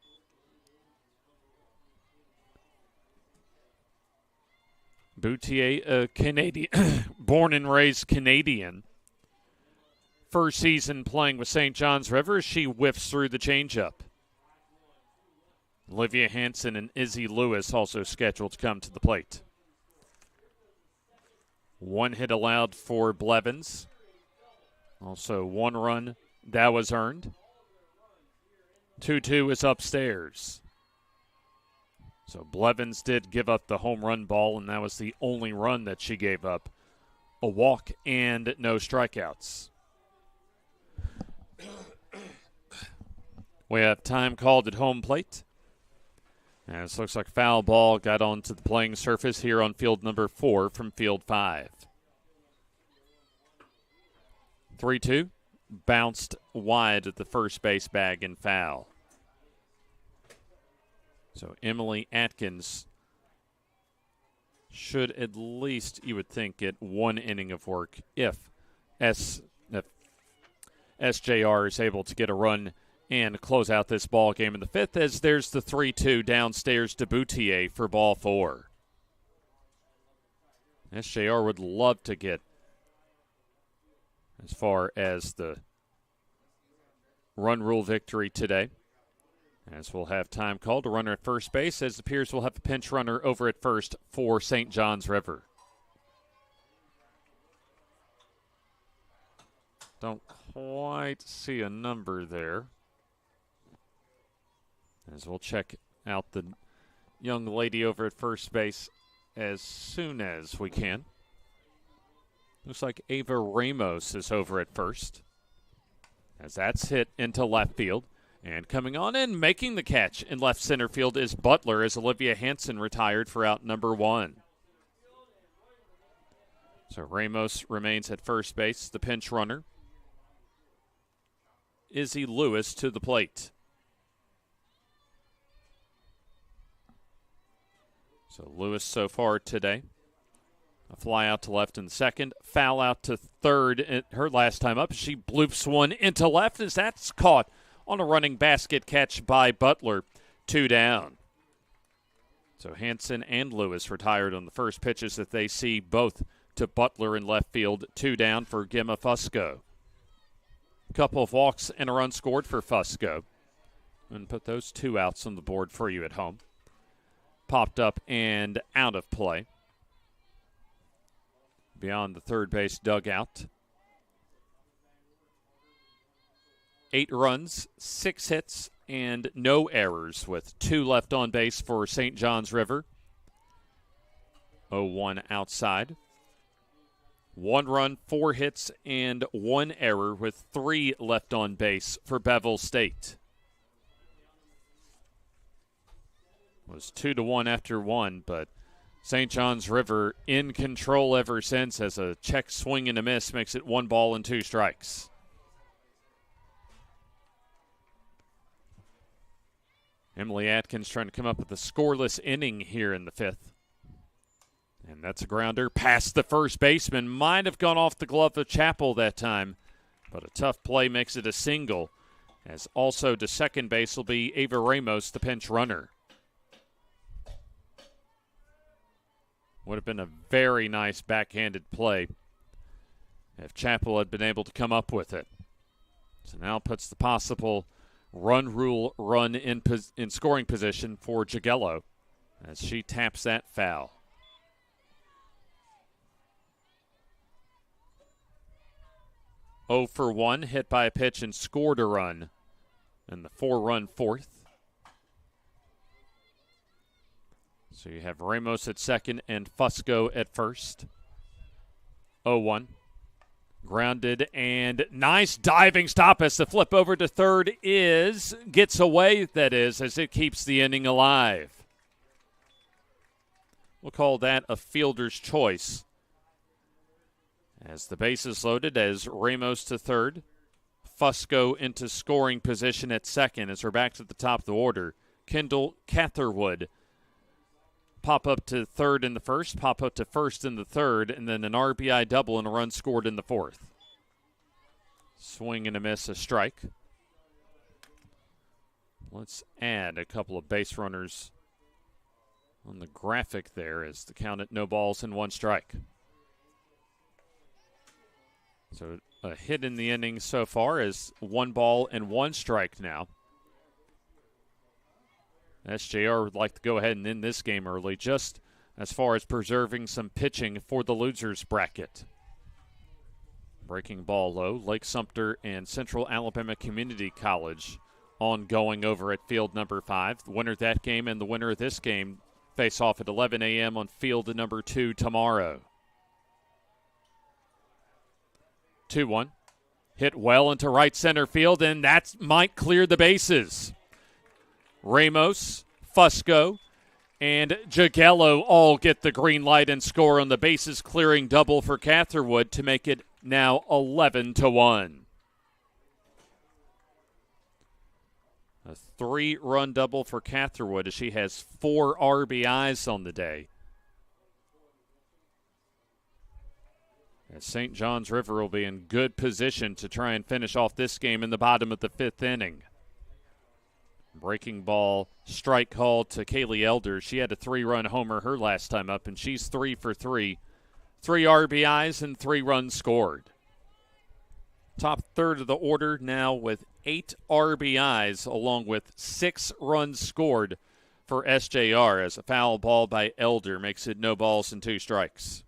Boutier, a Canadian, born and raised Canadian. First season playing with St. John's River, she whiffs through the changeup. Olivia Hansen and Izzy Lewis also scheduled to come to the plate. 1 hit allowed for Blevins. Also 1 run that was earned. 2-2 is upstairs. So Blevins did give up the home run ball, and that was the only run that she gave up. A walk and no strikeouts. We have time called at home plate. And this looks like foul ball got onto the playing surface here on field number 4 from field 5. 3-2, bounced wide at the first base bag and foul. So Emily Atkins should at least, you would think, get 1 inning of work if SJR is able to get a run and close out this ball game in the 5th, as there's the 3-2 downstairs to Boutier for ball 4. SJR would love to get as far as the run rule victory today, as we'll have time called. A runner at first base, as it appears we'll have a pinch runner over at first for St. John's River. Don't quite see a number there, as we'll check out the young lady over at first base as soon as we can. Looks like Ava Ramos is over at first, as that's hit into left field. And coming on in, making the catch in left center field is Butler, as Olivia Hansen retired for out number 1. So Ramos remains at first base, the pinch runner. Izzy Lewis to the plate. So Lewis so far today. A fly out to left in second, foul out to third. Her last time up, she bloops one into left as that's caught on a running basket catch by Butler. 2 down. So Hansen and Lewis retired on the first pitches that they see, both to Butler in left field. 2 down for Gemma Fusco. Couple of walks and a run scored for Fusco. And put those 2 outs on the board for you at home. Popped up and out of play. Beyond the third base dugout. 8 runs, 6 hits, and no errors with 2 left on base for St. John's River. 0-1 outside. 1 run, 4 hits, and 1 error with 3 left on base for Bevill State. It was 2-1 after 1, but St. John's River in control ever since as a check swing and a miss makes it 1 ball and 2 strikes. Emily Atkins trying to come up with a scoreless inning here in the 5th. And that's a grounder past the first baseman. Might have gone off the glove of Chappell that time, but a tough play makes it a single. As also to second base will be Ava Ramos, the pinch runner. Would have been a very nice backhanded play if Chappell had been able to come up with it. So now puts the possible run rule run in scoring position for Jagello as she taps that foul. Oh for 1, hit by a pitch and scored a run in the 4-run 4th. So you have Ramos at second and Fusco at first. 0-1. Grounded and nice diving stop as the flip over to third gets away, that is, as it keeps the inning alive. We'll call that a fielder's choice. As the base is loaded, as Ramos to third. Fusco into scoring position at second as we're back to the top of the order. Kendall Catherwood pop up to third in the first, pop up to first in the third, and then an RBI double and a run scored in the 4th. Swing and a miss, a strike. Let's add a couple of base runners on the graphic there as the count at no balls and 1 strike. So a hit in the inning so far is 1 ball and 1 strike now. SJR would like to go ahead and end this game early, just as far as preserving some pitching for the losers bracket. Breaking ball low, Lake Sumter and Central Alabama Community College ongoing over at field number 5. The winner of that game and the winner of this game face off at 11 a.m. on field number 2 tomorrow. 2-1. Hit well into right center field, and that might clear the bases. Ramos, Fusco, and Jagello all get the green light and score on the bases clearing double for Catherwood to make it now 11-1. A 3-run double for Catherwood as she has 4 RBIs on the day. As St. John's River will be in good position to try and finish off this game in the bottom of the 5th inning. Breaking ball, strike call to Kaylee Elder. She had a 3-run homer her last time up, and she's 3 for 3. 3 RBIs and 3 runs scored. Top third of the order now with 8 RBIs along with 6 runs scored for SJR as a foul ball by Elder makes it no balls and 2 strikes.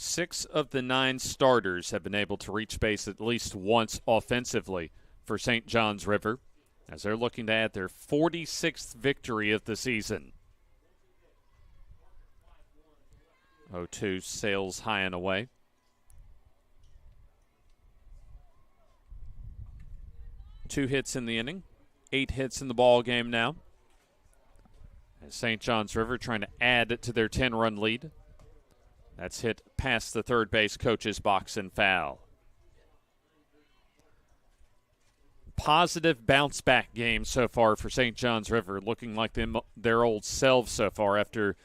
Six of the 9 starters have been able to reach base at least once offensively for St. John's River as they're looking to add their 46th victory of the season. 0-2 sails high and away. Two hits in the inning, 8 hits in the ball game now. As St. John's River trying to add to their 10-run lead. That's hit past the third base coach's box and foul. Positive bounce back game so far for St. John's River, looking like their old selves so far after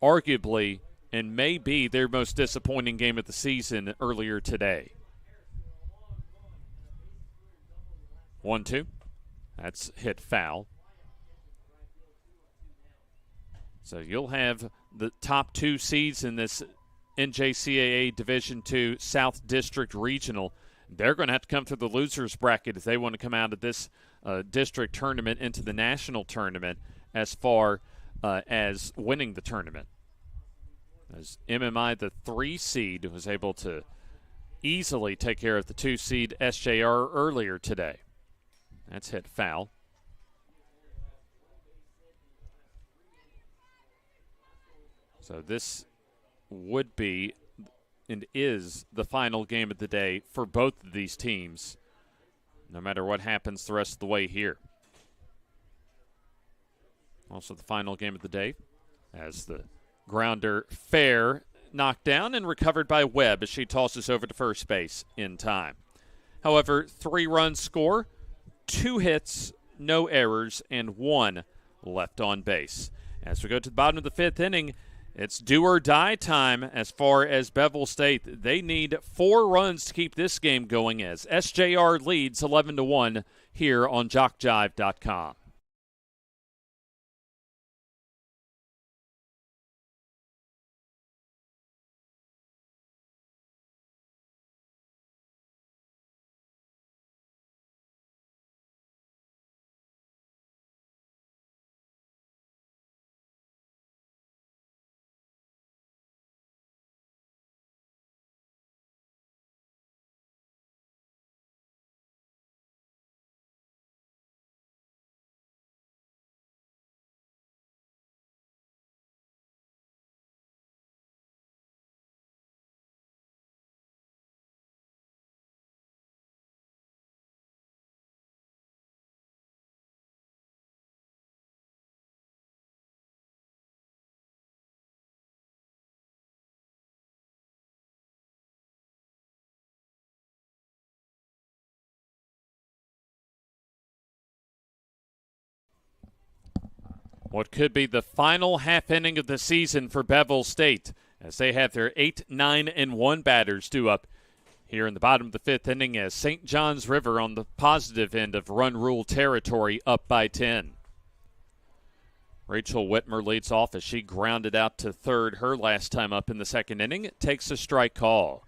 arguably and maybe their most disappointing game of the season earlier today. 1-2. That's hit foul. So you'll have the top 2 seeds in this NJCAA Division II South District Regional. They're going to have to come through the losers bracket if they want to come out of this district tournament into the national tournament as far as winning the tournament. As MMI, the 3 seed, was able to easily take care of the 2 seed SJR earlier today. That's hit foul. So this would be and is the final game of the day for both of these teams, no matter what happens the rest of the way here. Also the final game of the day as the grounder fair knocked down and recovered by Webb as she tosses over to first base in time. However, 3-run score, 2 hits, no errors, and 1 left on base. As we go to the bottom of the 5th inning, it's do or die time as far as Bevill State. They need 4 runs to keep this game going as SJR leads 11-1 here on JockJive.com. What could be the final half inning of the season for Bevill State as they have their 8, 9, and 1 batters due up here in the bottom of the 5th inning as St. John's River on the positive end of run rule territory up by 10. Rachel Whitmer leads off as she grounded out to third her last time up in the 2nd inning. It takes a strike call.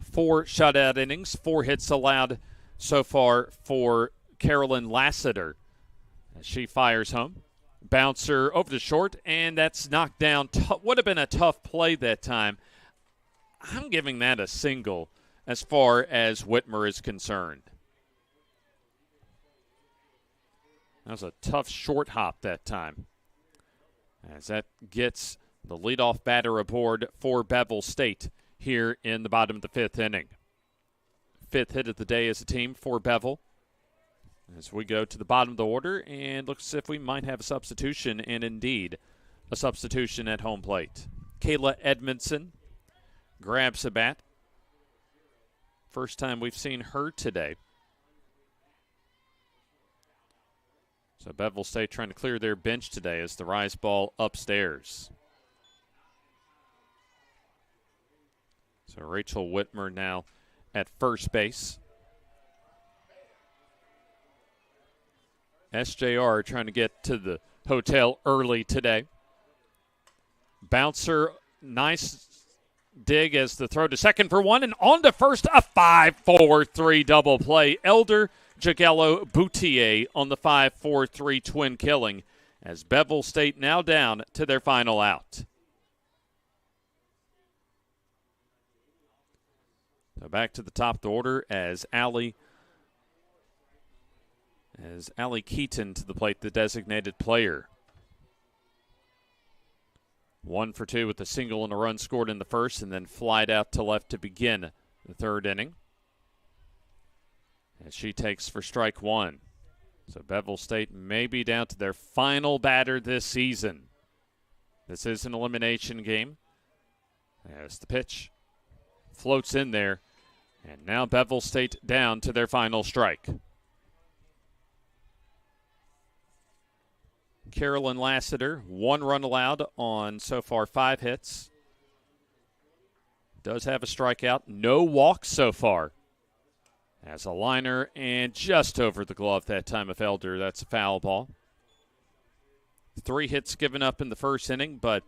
4 shutout innings, 4 hits allowed so far for Carolyn Lassiter. As she fires home. Bouncer over the short, and that's knocked down. Would have been a tough play that time. I'm giving that a single as far as Whitmer is concerned. That was a tough short hop that time. As that gets the leadoff batter aboard for Bevill State here in the bottom of the 5th inning. 5th hit of the day as a team for Bevill. As we go to the bottom of the order, and looks as if we might have a substitution, and indeed a substitution at home plate. Kayla Edmondson grabs a bat. First time we've seen her today. So Bevill State trying to clear their bench today as the rise ball upstairs. So Rachel Whitmer now at first base. SJR trying to get to the hotel early today. Bouncer, nice dig as the throw to second for 1, and on to first, a 5-4-3 double play. Elder, Jagello, Boutier on the 5-4-3 twin killing as Bevill State now down to their final out. So back to the top of the order as Allie Keaton to the plate, the designated player. 1 for 2 with a single and a run scored in the first, and then flied out to left to begin the 3rd inning. As she takes for strike 1. So Bevill State may be down to their final batter this season. This is an elimination game. As the pitch floats in there. And now Bevill State down to their final strike. Carolyn Lassiter, 1 run allowed on so far 5 hits. Does have a strikeout. No walks so far. Has a liner and just over the glove that time of Elder. That's a foul ball. 3 hits given up in the first inning, but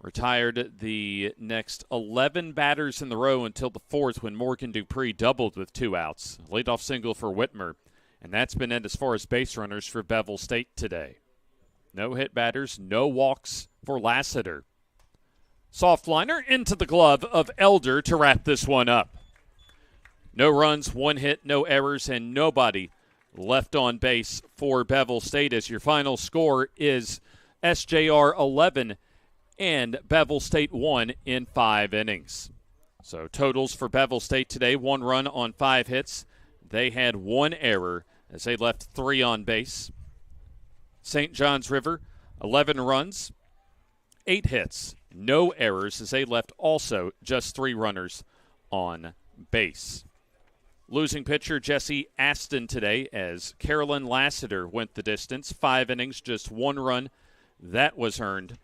retired the next 11 batters in the row until the 4th when Morgan Dupree doubled with 2 outs. Leadoff single for Whitmer, and that's been it as far as base runners for Bevill State today. No hit batters, no walks for Lassiter. Soft liner into the glove of Elder to wrap this one up. No runs, 1 hit, no errors, and nobody left on base for Bevill State as your final score is SJR 11 and Bevill State 1 in 5 innings. So totals for Bevill State today, 1 run on 5 hits. They had 1 error as they left 3 on base. St. John's River, 11 runs, 8 hits, no errors as they left also just 3 runners on base. Losing pitcher Jesse Aston today as Carolyn Lassiter went the distance. 5 innings, just 1 run. That was earned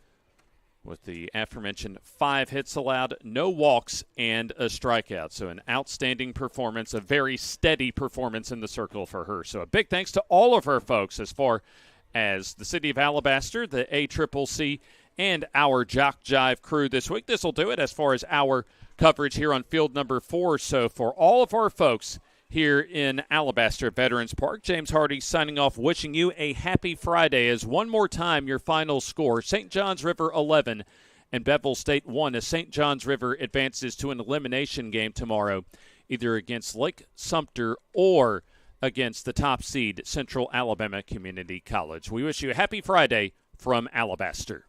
with the aforementioned 5 hits allowed, no walks, and a strikeout. So an outstanding performance, a very steady performance in the circle for her. So a big thanks to all of her folks as far as the City of Alabaster, the ACCC, and our JockJive crew this week. This will do it as far as our coverage here on field number 4. So for all of our folks here in Alabaster Veterans Park, James Hardy signing off, wishing you a happy Friday. As one more time, your final score, St. John's River 11 and Bevill State 1, as St. John's River advances to an elimination game tomorrow, either against Lake Sumter or against the top seed, Central Alabama Community College. We wish you a happy Friday from Alabaster.